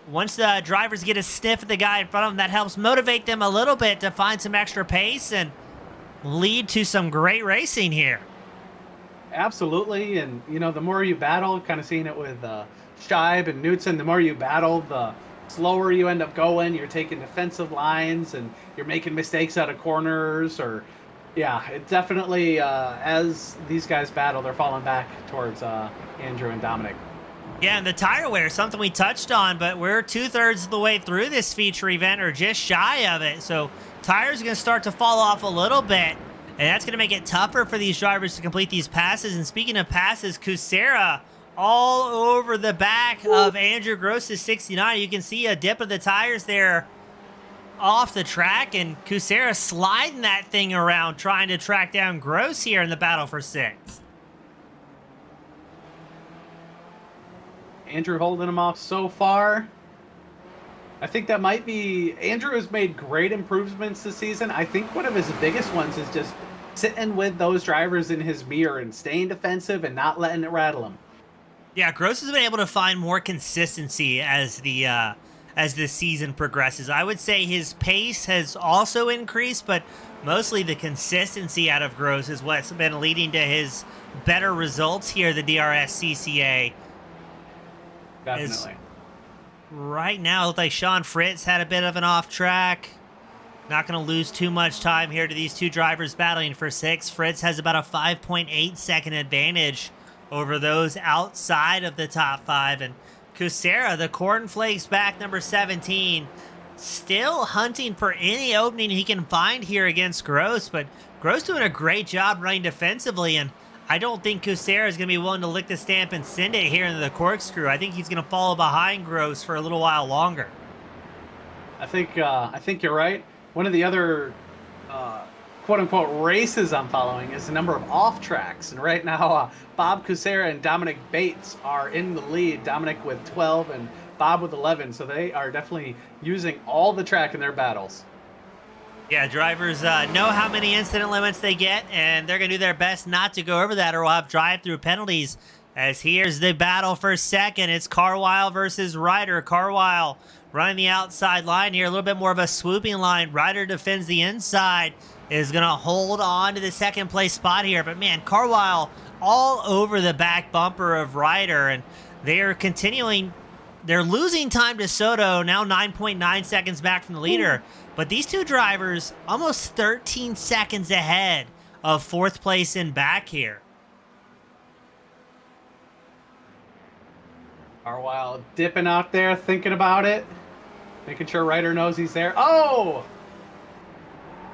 once the drivers get a sniff at the guy in front of them, that helps motivate them a little bit to find some extra pace and lead to some great racing here. Absolutely, and you know, the more you battle, kind of seeing it with Scheib and Knudsen, the more you battle, the slower you end up going. You're taking defensive lines and you're making mistakes out of corners, or yeah, it definitely as these guys battle, they're falling back towards Andrew and Dominic. Yeah, and the tire wear, something we touched on, but we're 2/3 of the way through this feature event, or just shy of it. So tires are going to start to fall off a little bit, and that's going to make it tougher for these drivers to complete these passes. And speaking of passes, Kucera all over the back of Andrew Gross's 69. You can see a dip of the tires there off the track, and Kucera sliding that thing around, trying to track down Gross here in the battle for 6th. Andrew holding him off so far. I think that might be... Andrew has made great improvements this season. I think one of his biggest ones is just sitting with those drivers in his mirror and staying defensive and not letting it rattle him. Yeah, Gross has been able to find more consistency as the season progresses. I would say his pace has also increased, but mostly the consistency out of Gross is what's been leading to his better results here at the DRSCCA. Definitely. Right now, it looks like Sean Fritz had a bit of an off track. Not going to lose too much time here to these two drivers battling for 6th. Fritz has about a 5.8 second advantage over those outside of the top 5. And Kucera, the cornflakes back, number 17, still hunting for any opening he can find here against Gross. But Gross doing a great job running defensively, and I don't think Kucera is going to be willing to lick the stamp and send it here into the corkscrew. I think he's going to follow behind Gross for a little while longer. I think you're right. One of the other quote-unquote races I'm following is the number of off-tracks. And right now, Bob Kucera and Dominic Bates are in the lead. Dominic with 12 and Bob with 11. So they are definitely using all the track in their battles. Yeah, drivers know how many incident limits they get, and they're going to do their best not to go over that, or we'll have drive-through penalties. As here's the battle for 2nd. It's Carwile versus Ryder. Carwile running the outside line here, a little bit more of a swooping line. Ryder defends the inside, is going to hold on to the 2nd place spot here. But man, Carwile all over the back bumper of Ryder, and they are continuing. They're losing time to Soto, now 9.9 seconds back from the leader. But these two drivers almost 13 seconds ahead of 4th place in back here. Carwile dipping out there, thinking about it, making sure Ryder knows he's there. Oh!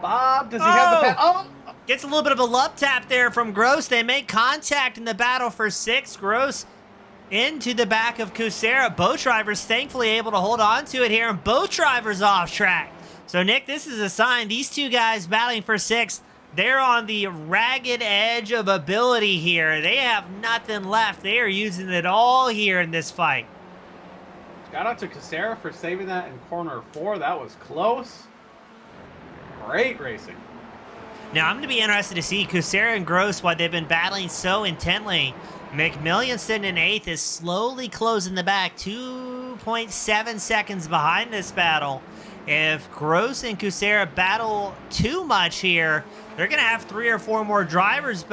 Bob, does he have the... Oh! Gets a little bit of a love tap there from Gross. They make contact in the battle for 6th. Gross into the back of Kucera. Both drivers thankfully able to hold on to it here, and both drivers off track. So, Nick, this is a sign these two guys battling for 6th They're on the ragged edge of ability here. They have nothing left. They are using it all here in this fight. Shout out to Casera for saving that in corner 4. That was close. Great racing. Now, I'm going to be interested to see Casera and Gross, why they've been battling so intently. McMillian sitting in 8th is slowly closing the back, 2.7 seconds behind this battle. If Gross and Casera battle too much here, they're going to have 3 or 4 more drivers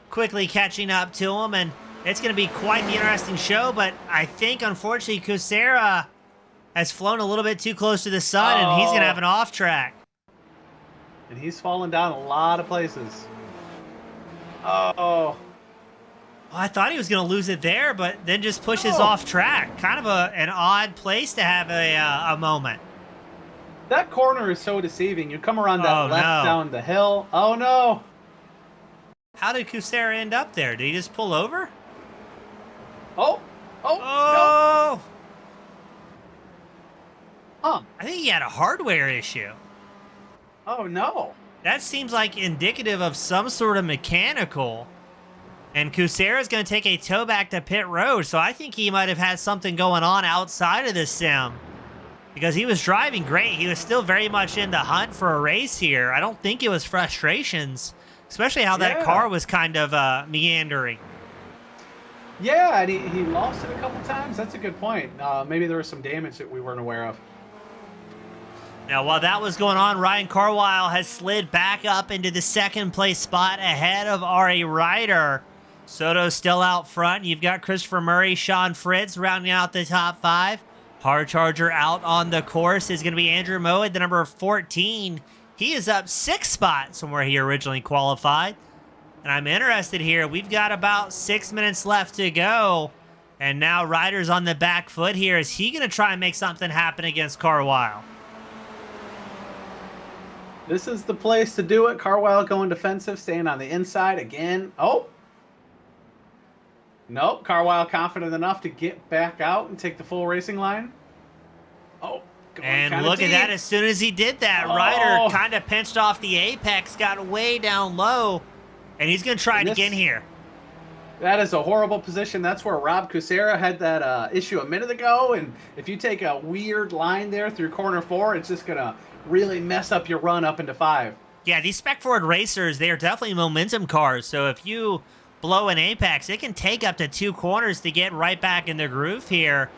quickly catching up to them, and it's going to be quite the interesting show. But I think, unfortunately, Casera has flown a little bit too close to the sun, and he's going to have an off track. And he's fallen down a lot of places. Oh. Well, I thought he was going to lose it there, but then just pushes off track. Kind of an odd place to have a moment. That corner is so deceiving. You come around that left down the hill. Oh, no. How did Casera end up there? Did he just pull over? Oh. Oh. No. Huh. I think he had a hardware issue. Oh, no. That seems like indicative of some sort of mechanical. And Casera's going to take a tow back to pit road, so I think he might have had something going on outside of this sim. Because he was driving great. He was still very much in the hunt for a race here. I don't think it was frustrations, especially how that car was kind of meandering. Yeah, and he lost it a couple times. That's a good point. Maybe there was some damage that we weren't aware of. Now, while that was going on, Ryan Carwile has slid back up into the 2nd place spot ahead of Ari Ryder. Soto's still out front. You've got Christopher Murray, Sean Fritz rounding out the top 5. Hard Charger out on the course is going to be Andrew Moed, the number 14. He is up 6 spots from where he originally qualified. And I'm interested here. We've got about 6 minutes left to go. And now Ryder's on the back foot here. Is he going to try and make something happen against Carwile? This is the place to do it. Carwile going defensive, staying on the inside again. Oh. Nope. Carwile confident enough to get back out and take the full racing line. Oh. And look at that. As soon as he did that, Ryder kind of pinched off the apex, got way down low, and he's going to try it again here. That is a horrible position. That's where Rob Casera had that issue a minute ago. And if you take a weird line there through corner 4, it's just going to really mess up your run up into 5. Yeah, these spec Ford racers, they are definitely momentum cars. So if you blow an apex, it can take up to 2 corners to get right back in the groove here.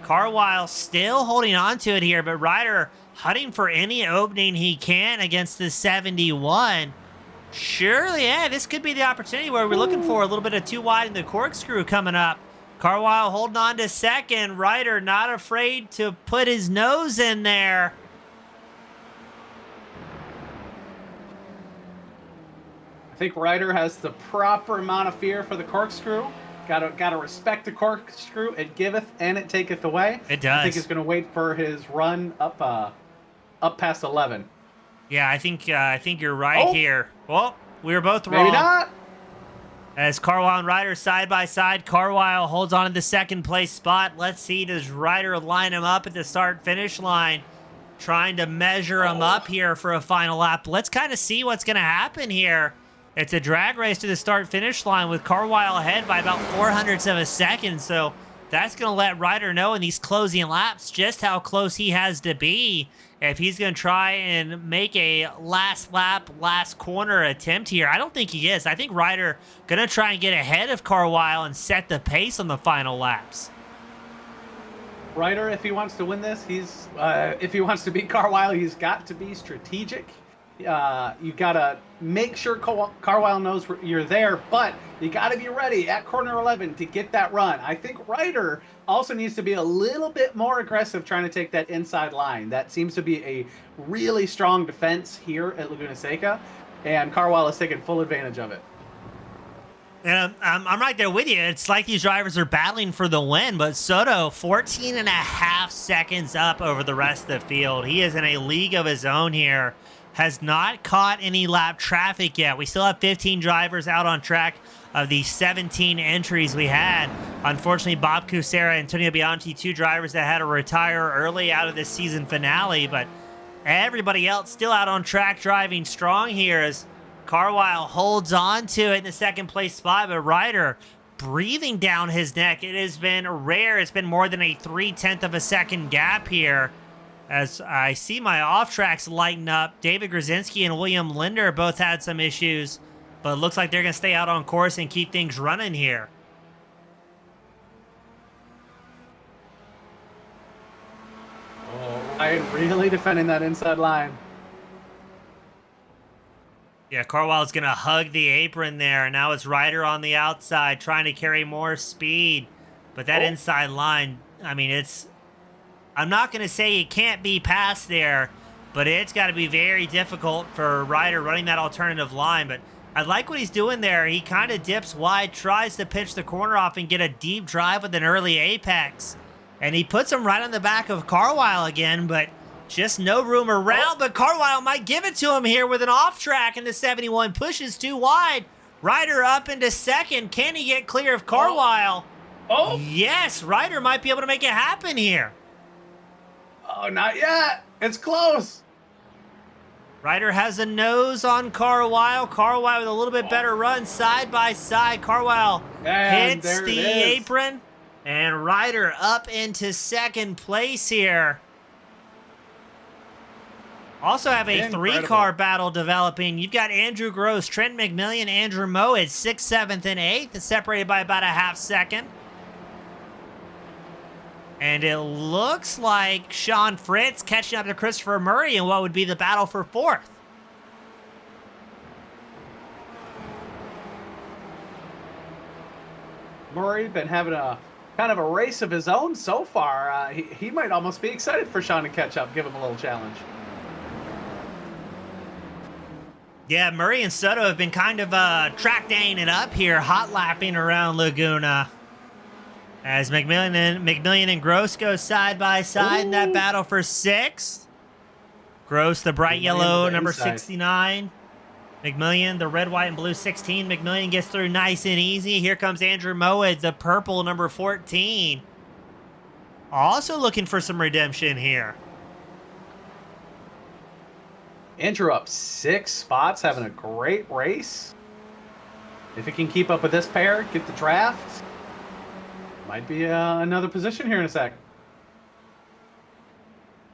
Carwile still holding on to it here, but Ryder hunting for any opening he can against the 71. Surely, yeah, this could be the opportunity where we're looking for a little bit of too wide in the corkscrew coming up. Carwile holding on to 2nd. Ryder not afraid to put his nose in there. I think Ryder has the proper amount of fear for the corkscrew. Gotta respect the corkscrew. It giveth and it taketh away. It does. I think he's gonna wait for his run up past 11. Yeah, I think you're right here. Well, we were both wrong. Maybe not. As Carwile and Ryder side by side, Carwile holds on to the 2nd place spot. Let's see, does Ryder line him up at the start-finish line? Trying to measure him up here for a final lap. Let's kind of see what's going to happen here. It's a drag race to the start-finish line with Carwile ahead by about 0.04 of a second, so that's going to let Ryder know in these closing laps just how close he has to be if he's going to try and make a last lap, last corner attempt here. I don't think he is. I think Ryder going to try and get ahead of Carwile and set the pace on the final laps. Ryder, if he wants to win this, if he wants to beat Carwile, he's got to be strategic. You got to make sure Carwile knows you're there, but you got to be ready at corner 11 to get that run. I think Ryder also needs to be a little bit more aggressive trying to take that inside line. That seems to be a really strong defense here at Laguna Seca, and Carwile is taking full advantage of it. And I'm right there with you. It's like these drivers are battling for the win, but Soto 14.5 seconds up over the rest of the field. He is in a league of his own here. Has not caught any lap traffic yet. We still have 15 drivers out on track of the 17 entries we had. Unfortunately, Bob Cusera and Antonio Bianchi, 2 drivers that had to retire early out of the season finale, but everybody else still out on track driving strong here as Carlisle holds on to it in the second place spot, but Ryder breathing down his neck. It has been rare. It's been more than a 0.3 of a second gap here. As I see my off tracks lighten up, David Grzinski and William Linder both had some issues, but it looks like they're going to stay out on course and keep things running here. Oh, Ryan really defending that inside line. Yeah, Carlisle's going to hug the apron there. Now it's Ryder on the outside trying to carry more speed. But that inside line, I mean, it's... I'm not going to say it can't be passed there, but it's got to be very difficult for Ryder running that alternative line. But I like what he's doing there. He kind of dips wide, tries to pitch the corner off and get a deep drive with an early apex. And he puts him right on the back of Carlisle again, but just no room around. But Carlisle might give it to him here with an off track, and the 71 pushes too wide. Ryder up into second. Can he get clear of Carlisle? Oh! Yes, Ryder might be able to make it happen here. Oh, not yet. It's close. Ryder has a nose on Carlisle. Carlisle with a little bit better run side by side. Carlisle And hits there the it is. apron. And Ryder up into second place here. Also have a Incredible. three-car battle developing. You've got Andrew Gross, Trent McMillan, Andrew Moe at 6th, 7th, and 8th. It's separated by about a half second. And it looks like Sean Fritz catching up to Christopher Murray in what would be the battle for 4th. Murray been having a kind of a race of his own so far. He might almost be excited for Sean to catch up, give him a little challenge. Yeah, Murray and Soto have been kind of track-daying it up here, hot-lapping around Laguna. As McMillan and Gross go side by side in that battle for 6th. Gross, the bright yellow, number inside. 69. McMillan, the red, white, and blue 16. McMillan gets through nice and easy. Here comes Andrew Moed, the purple, number 14. Also looking for some redemption here. Andrew up 6 spots, having a great race. If he can keep up with this pair, get the draft, might be another position here in a sec.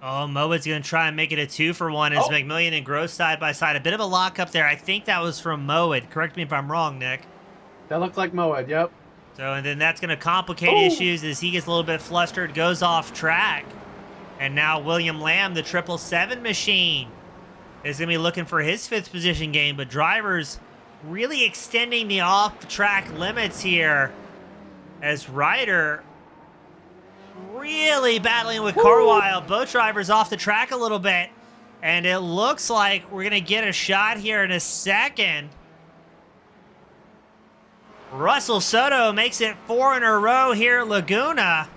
Oh, Moed's going to try and make it a 2-for-1 as McMillan and Gross side by side. A bit of a lockup there. I think that was from Moed. Correct me if I'm wrong, Nick. That looked like Moed, yep. So, and then that's going to complicate issues as he gets a little bit flustered, goes off track. And now William Lamb, the 777 machine, is going to be looking for his 5th position game. But drivers really extending the off-track limits here as Ryder really battling with Carlisle. Both drivers off the track a little bit. And it looks like we're going to get a shot here in a second. Russell Soto makes it 4 in a row here at Laguna.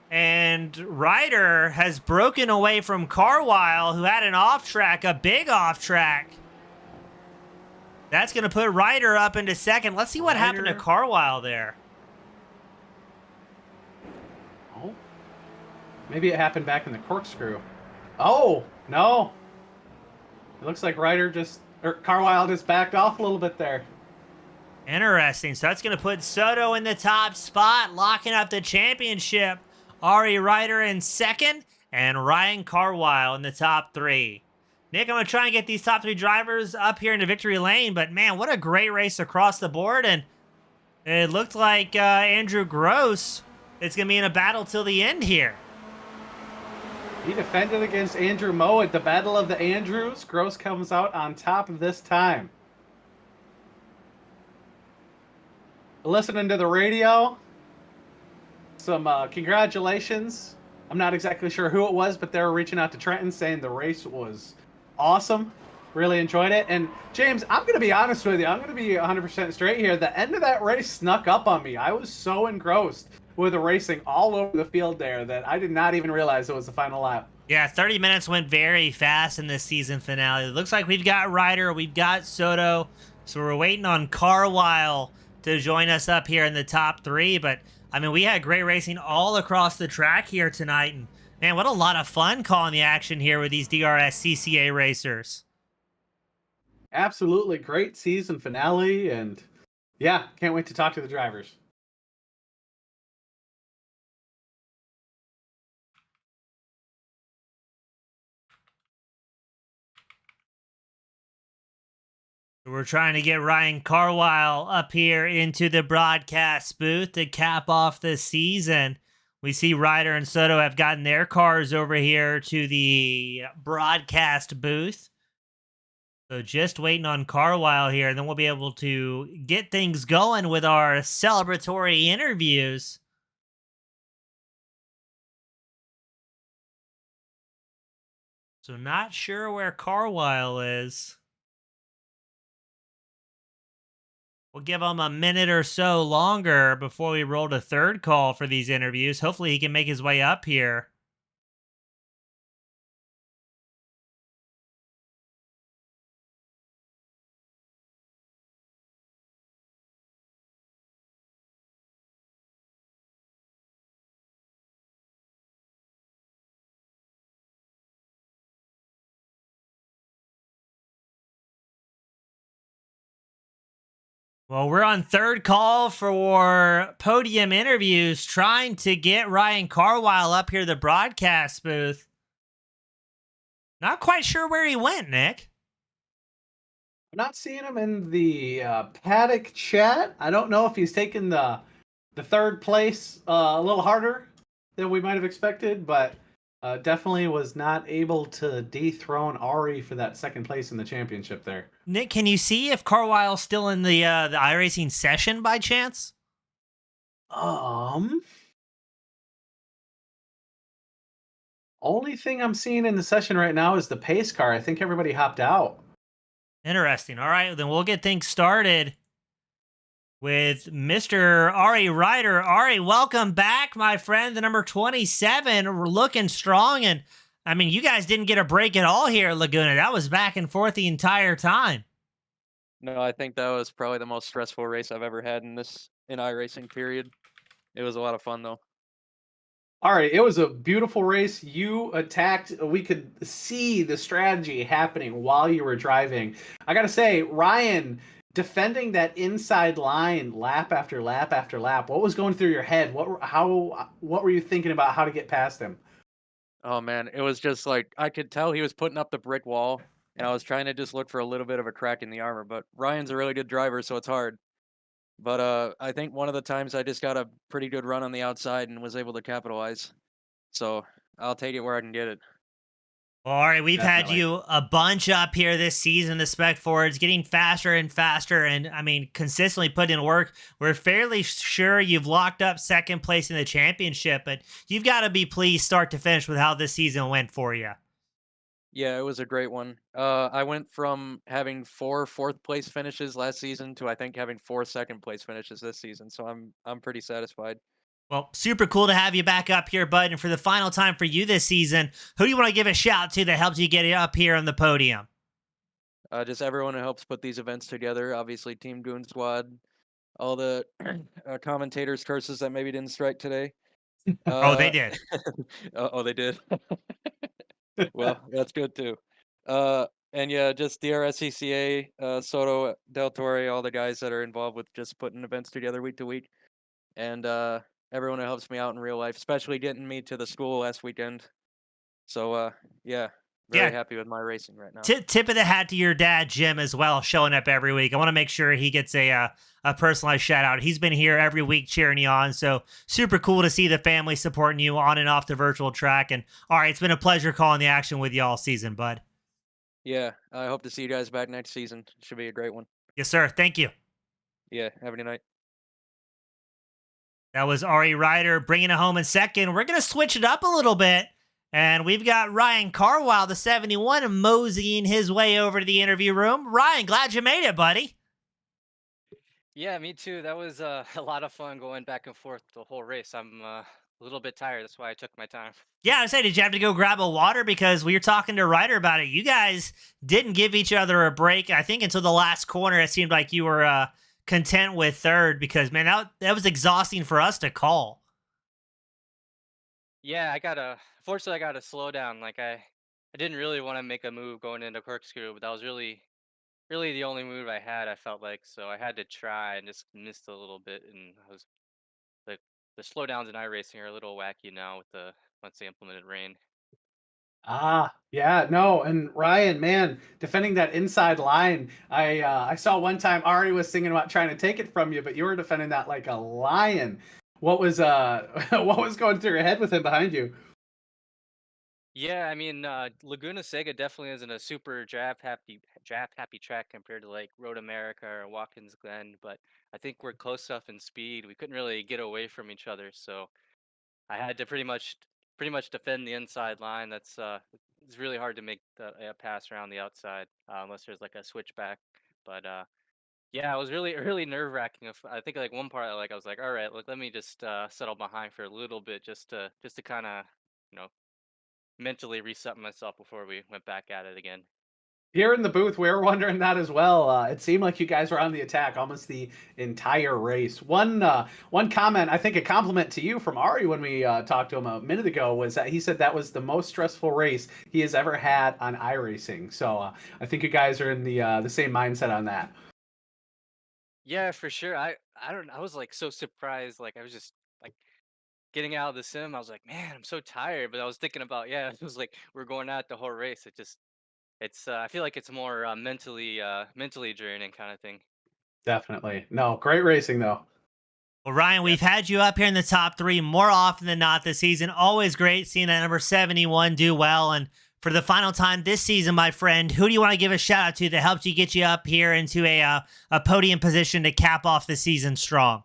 And Ryder has broken away from Carlisle, who had an off-track, a big off-track. That's going to put Ryder up into second. Let's see what happened to Carlisle there. Oh, maybe it happened back in the corkscrew. Oh, no. It looks like Carlisle just backed off a little bit there. Interesting. So that's going to put Soto in the top spot, locking up the championship. Ari Ryder in second, and Ryan Carlisle in the top 3. Nick, I'm going to try and get these top 3 drivers up here into victory lane, but man, what a great race across the board, and it looked like Andrew Gross is going to be in a battle till the end here. He defended against Andrew Moe at the Battle of the Andrews. Gross comes out on top of this time. Listening to the radio, some congratulations. I'm not exactly sure who it was, but they were reaching out to Trenton saying the race was awesome. Really enjoyed it. And James, I'm going to be honest with you. I'm going to be 100% straight here. The end of that race snuck up on me. I was so engrossed with the racing all over the field there that I did not even realize it was the final lap. Yeah, 30 minutes went very fast in this season finale. It looks like we've got Ryder, we've got Soto, so we're waiting on Carlisle to join us up here in the top 3. But, I mean, we had great racing all across the track here tonight. And, man, what a lot of fun calling the action here with these DRSCCA racers. Absolutely great season finale, and yeah, can't wait to talk to the drivers. We're trying to get Ryan Carwile up here into the broadcast booth to cap off the season. We see Ryder and Soto have gotten their cars over here to the broadcast booth. So just waiting on Carwile here, and then we'll be able to get things going with our celebratory interviews. So not sure where Carwile is. We'll give him a minute or so longer before we roll to third call for these interviews. Hopefully he can make his way up here. Well, we're on third call for podium interviews, trying to get Ryan Carwile up here to the broadcast booth. Not quite sure where he went, Nick. I'm not seeing him in the paddock chat. I don't know if he's taken the third place a little harder than we might have expected, but definitely was not able to dethrone Ari for that second place in the championship there. Nick, can you see if Carwile's still in the iRacing session by chance? Only thing I'm seeing in the session right now is the pace car. I think everybody hopped out. Interesting. All right, then we'll get things started with Mr. Ari Ryder. Ari, welcome back, my friend. The number 27. We're looking strong, and I mean, you guys didn't get a break at all here at Laguna. That was back and forth the entire time. No, I think that was probably the most stressful race I've ever had in iRacing period. It was a lot of fun though. All right, it was a beautiful race. You attacked. We could see the strategy happening while you were driving. I got to say, Ryan, defending that inside line lap after lap after lap. What was going through your head? What were you thinking about how to get past him? Oh man, it was just like I could tell he was putting up the brick wall, and I was trying to just look for a little bit of a crack in the armor. But Ryan's a really good driver, so it's hard. But I think one of the times I just got a pretty good run on the outside and was able to capitalize. So I'll take it where I can get it. Well, all right, we've Definitely. had you a bunch up here this season, the Spec Forwards, getting faster and faster, and I mean, consistently putting in work. We're fairly sure you've locked up second place in the championship, but you've got to be pleased start to finish with how this season went for you. Yeah, it was a great one. I went from having 4 fourth place finishes last season to I think having 4 second place finishes this season. So I'm pretty satisfied. Well, super cool to have you back up here, bud. And for the final time for you this season, who do you want to give a shout to that helps you get up here on the podium? Just everyone who helps put these events together. Obviously, Team Goon Squad, all the commentators' curses that maybe didn't strike today. Oh, they did. Oh, they did. Well, that's good too. And yeah, just DRSCCA, Soto, Del Torre, all the guys that are involved with just putting events together week to week, and everyone who helps me out in real life, especially getting me to the school last weekend. So yeah, very happy with my racing right now. Tip of the hat to your dad, Jim, as well, showing up every week. I want to make sure he gets a personalized shout out. He's been here every week cheering you on. So super cool to see the family supporting you on and off the virtual track. And all right, it's been a pleasure calling the action with you all season, bud. Yeah, I hope to see you guys back next season. Should be a great one. Yes, sir. Thank you. Yeah, have a good night. That was Ari Ryder bringing it home in second. We're going to switch it up a little bit. And we've got Ryan Carwile, the 71, moseying his way over to the interview room. Ryan, glad you made it, buddy. Yeah, me too. That was a lot of fun going back and forth the whole race. I'm a little bit tired. That's why I took my time. Yeah, I was saying, did you have to go grab a water? Because we were talking to Ryder about it. You guys didn't give each other a break, I think, until the last corner. It seemed like you were content with third because, man, that was exhausting for us to call. Yeah, fortunately, I gotta slow down. Like I didn't really want to make a move going into corkscrew, but that was really really the only move I had. I felt like so I had to try and just missed a little bit, and I was like the slowdowns in iRacing are a little wacky now with the once they implemented rain. Ah, yeah, no, and Ryan, man, defending that inside line. I saw one time Ari was thinking about trying to take it from you, but you were defending that like a lion. What was what was going through your head with him behind you? Yeah, I mean, Laguna Seca definitely isn't a super draft happy track compared to like Road America or Watkins Glen, but I think we're close enough in speed. We couldn't really get away from each other, so I had to pretty much defend the inside line. It's really hard to make the pass around the outside unless there's like a switchback. But yeah, it was really really nerve wracking. I think like one part like I was like, all right, look, let me just settle behind for a little bit just to kind of you know mentally reset myself before we went back at it again. Here in the booth, we were wondering that as well. It seemed like you guys were on the attack almost the entire race. One comment, I think a compliment to you from Ari when we talked to him a minute ago was that he said that was the most stressful race he has ever had on iRacing. So I think you guys are in the same mindset on that. Yeah, for sure. I was like so surprised. Like I was just like getting out of the sim. I was like, man, I'm so tired. But I was thinking about yeah, it was like we're going out the whole race. It's I feel like it's more mentally draining kind of thing. Definitely. No, great racing though. Well, Ryan, Yeah. we've had you up here in the top three more often than not this season. Always great seeing that number 71 do well. And for the final time this season, my friend, who do you want to give a shout out to that helped you get you up here into a podium position to cap off the season strong?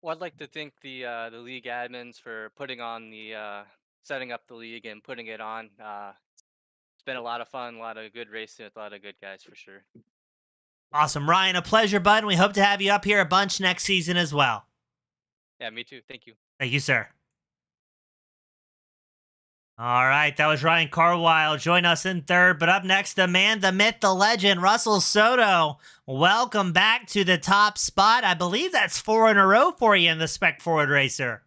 Well, I'd like to thank the league admins for putting on the setting up the league and putting it on. It's been a lot of fun, a lot of good racing with a lot of good guys for sure. Awesome. Ryan, a pleasure, bud. And we hope to have you up here a bunch next season as well. Yeah, me too. Thank you. Thank you, sir. All right, that was Ryan Carwile. Join us in third. But up next, the man, the myth, the legend, Russell Soto. Welcome back to the top spot. I believe that's 4 in a row for you in the Spec Forward Racer.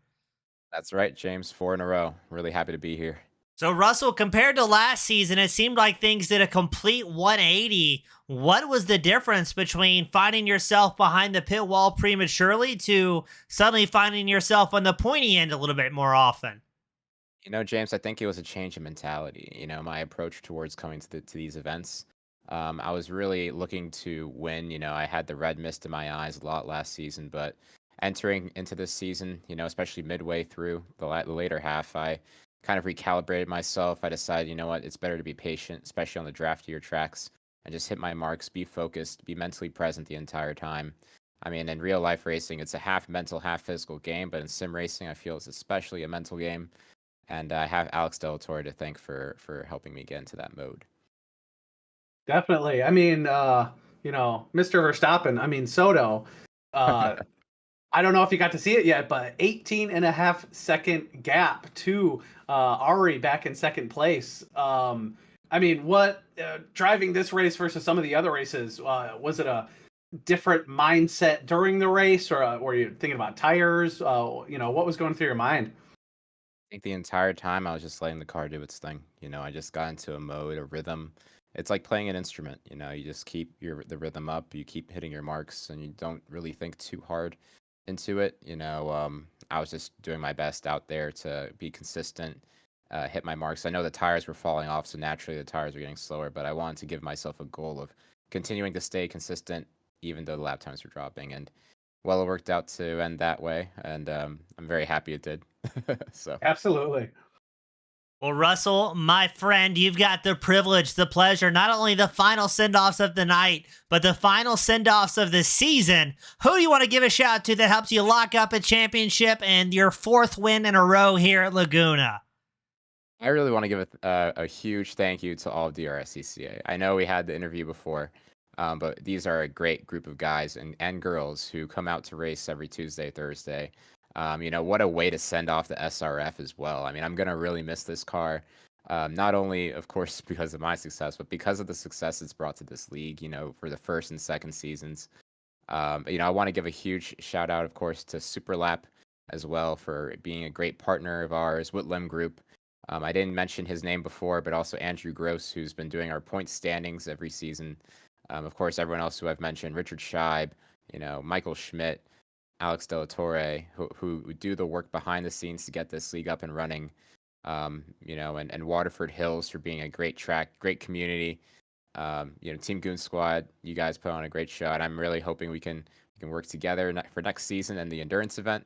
That's right, James. 4 in a row. Really happy to be here. So, Russell, compared to last season, it seemed like things did a complete 180. What was the difference between finding yourself behind the pit wall prematurely to suddenly finding yourself on the pointy end a little bit more often? James, I think it was a change in mentality. My approach towards coming to these events. I was really looking to win. I had the red mist in my eyes a lot last season, but entering into this season, especially midway through the later half, I kind of recalibrated myself. I decided, what, it's better to be patient, especially on the draftier tracks, and just hit my marks, be focused, be mentally present the entire time. I mean, in real life racing, it's a half mental, half physical game, but in sim racing, I feel it's especially a mental game. And I have Alex Delatorre to thank for helping me get into that mode. Definitely. I mean, Mr. Verstappen, I mean, Soto, I don't know if you got to see it yet, but 18 and a half second gap to Ari back in second place. I mean, what driving this race versus some of the other races, was it a different mindset during the race, or were you thinking about tires? What was going through your mind? I think the entire time I was just letting the car do its thing. I just got into a mode, a rhythm. It's like playing an instrument. You just keep the rhythm up. You keep hitting your marks, and you don't really think too hard into it. I was just doing my best out there to be consistent, hit my marks. I know the tires were falling off, so naturally the tires were getting slower. But I wanted to give myself a goal of continuing to stay consistent, even though the lap times were dropping. And well, it worked out to end that way, and I'm very happy it did. So Absolutely. Well, Russell, my friend, you've got the privilege, the pleasure, not only the final send-offs of the night, but the final send-offs of the season. Who do you want to give a shout out to that helps you lock up a championship and your 4th win in a row here at Laguna? I really want to give a huge thank you to all of DRSCCA. I know we had the interview before, but these are a great group of guys and girls who come out to race every Tuesday, Thursday. What a way to send off the SRF as well. I mean, I'm going to really miss this car, not only, of course, because of my success, but because of the success it's brought to this league, for the first and second seasons. I want to give a huge shout out, of course, to Superlap as well for being a great partner of ours, Whitlam Group. I didn't mention his name before, but also Andrew Gross, who's been doing our point standings every season. Of course, everyone else who I've mentioned, Richard Scheib, Michael Schmidt, Alex De La Torre, who do the work behind the scenes to get this league up and running. And Waterford Hills for being a great track, great community. Team Goon Squad, you guys put on a great show, and I'm really hoping we can work together for next season and the endurance event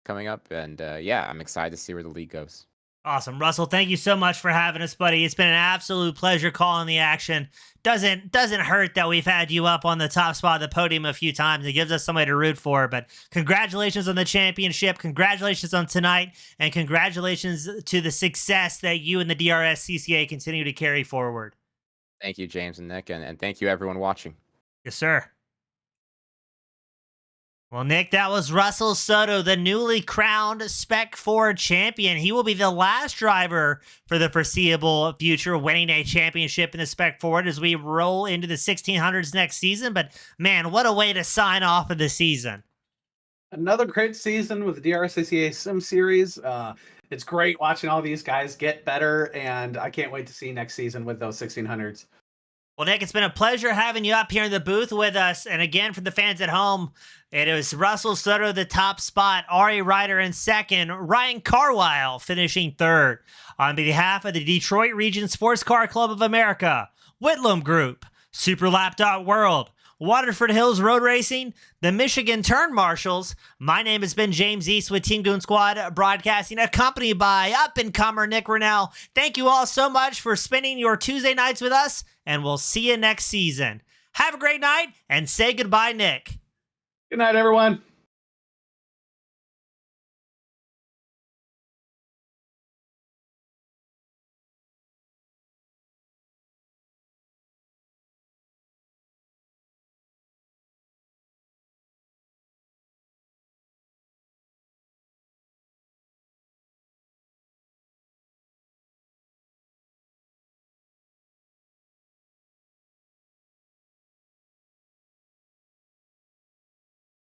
coming up. And I'm excited to see where the league goes. Awesome. Russell, thank you so much for having us, buddy. It's been an absolute pleasure calling the action. Doesn't hurt that we've had you up on the top spot of the podium a few times. It gives us somebody to root for. But congratulations on the championship. Congratulations on tonight. And congratulations to the success that you and the DRSCCA continue to carry forward. Thank you, James and Nick. And thank you, everyone watching. Yes, sir. Well, Nick, that was Russell Soto, the newly crowned Spec 4 champion. He will be the last driver for the foreseeable future winning a championship in the Spec 4 as we roll into the 1600s next season. But, man, what a way to sign off of the season. Another great season with the DRSCCA Sim Series. It's great watching all these guys get better, and I can't wait to see next season with those 1600s. Well, Nick, it's been a pleasure having you up here in the booth with us. And again, for the fans at home, it was Russell Soto, the top spot, Ari Ryder in second, Ryan Carwile finishing third. On behalf of the Detroit Region Sports Car Club of America, Whitlam Group, Superlap.World, Waterford Hills Road Racing, the Michigan Turn Marshals, my name has been James East with Team Goon Squad Broadcasting, accompanied by up-and-comer Nick Rennell. Thank you all so much for spending your Tuesday nights with us, and we'll see you next season. Have a great night, and say goodbye, Nick. Good night, everyone.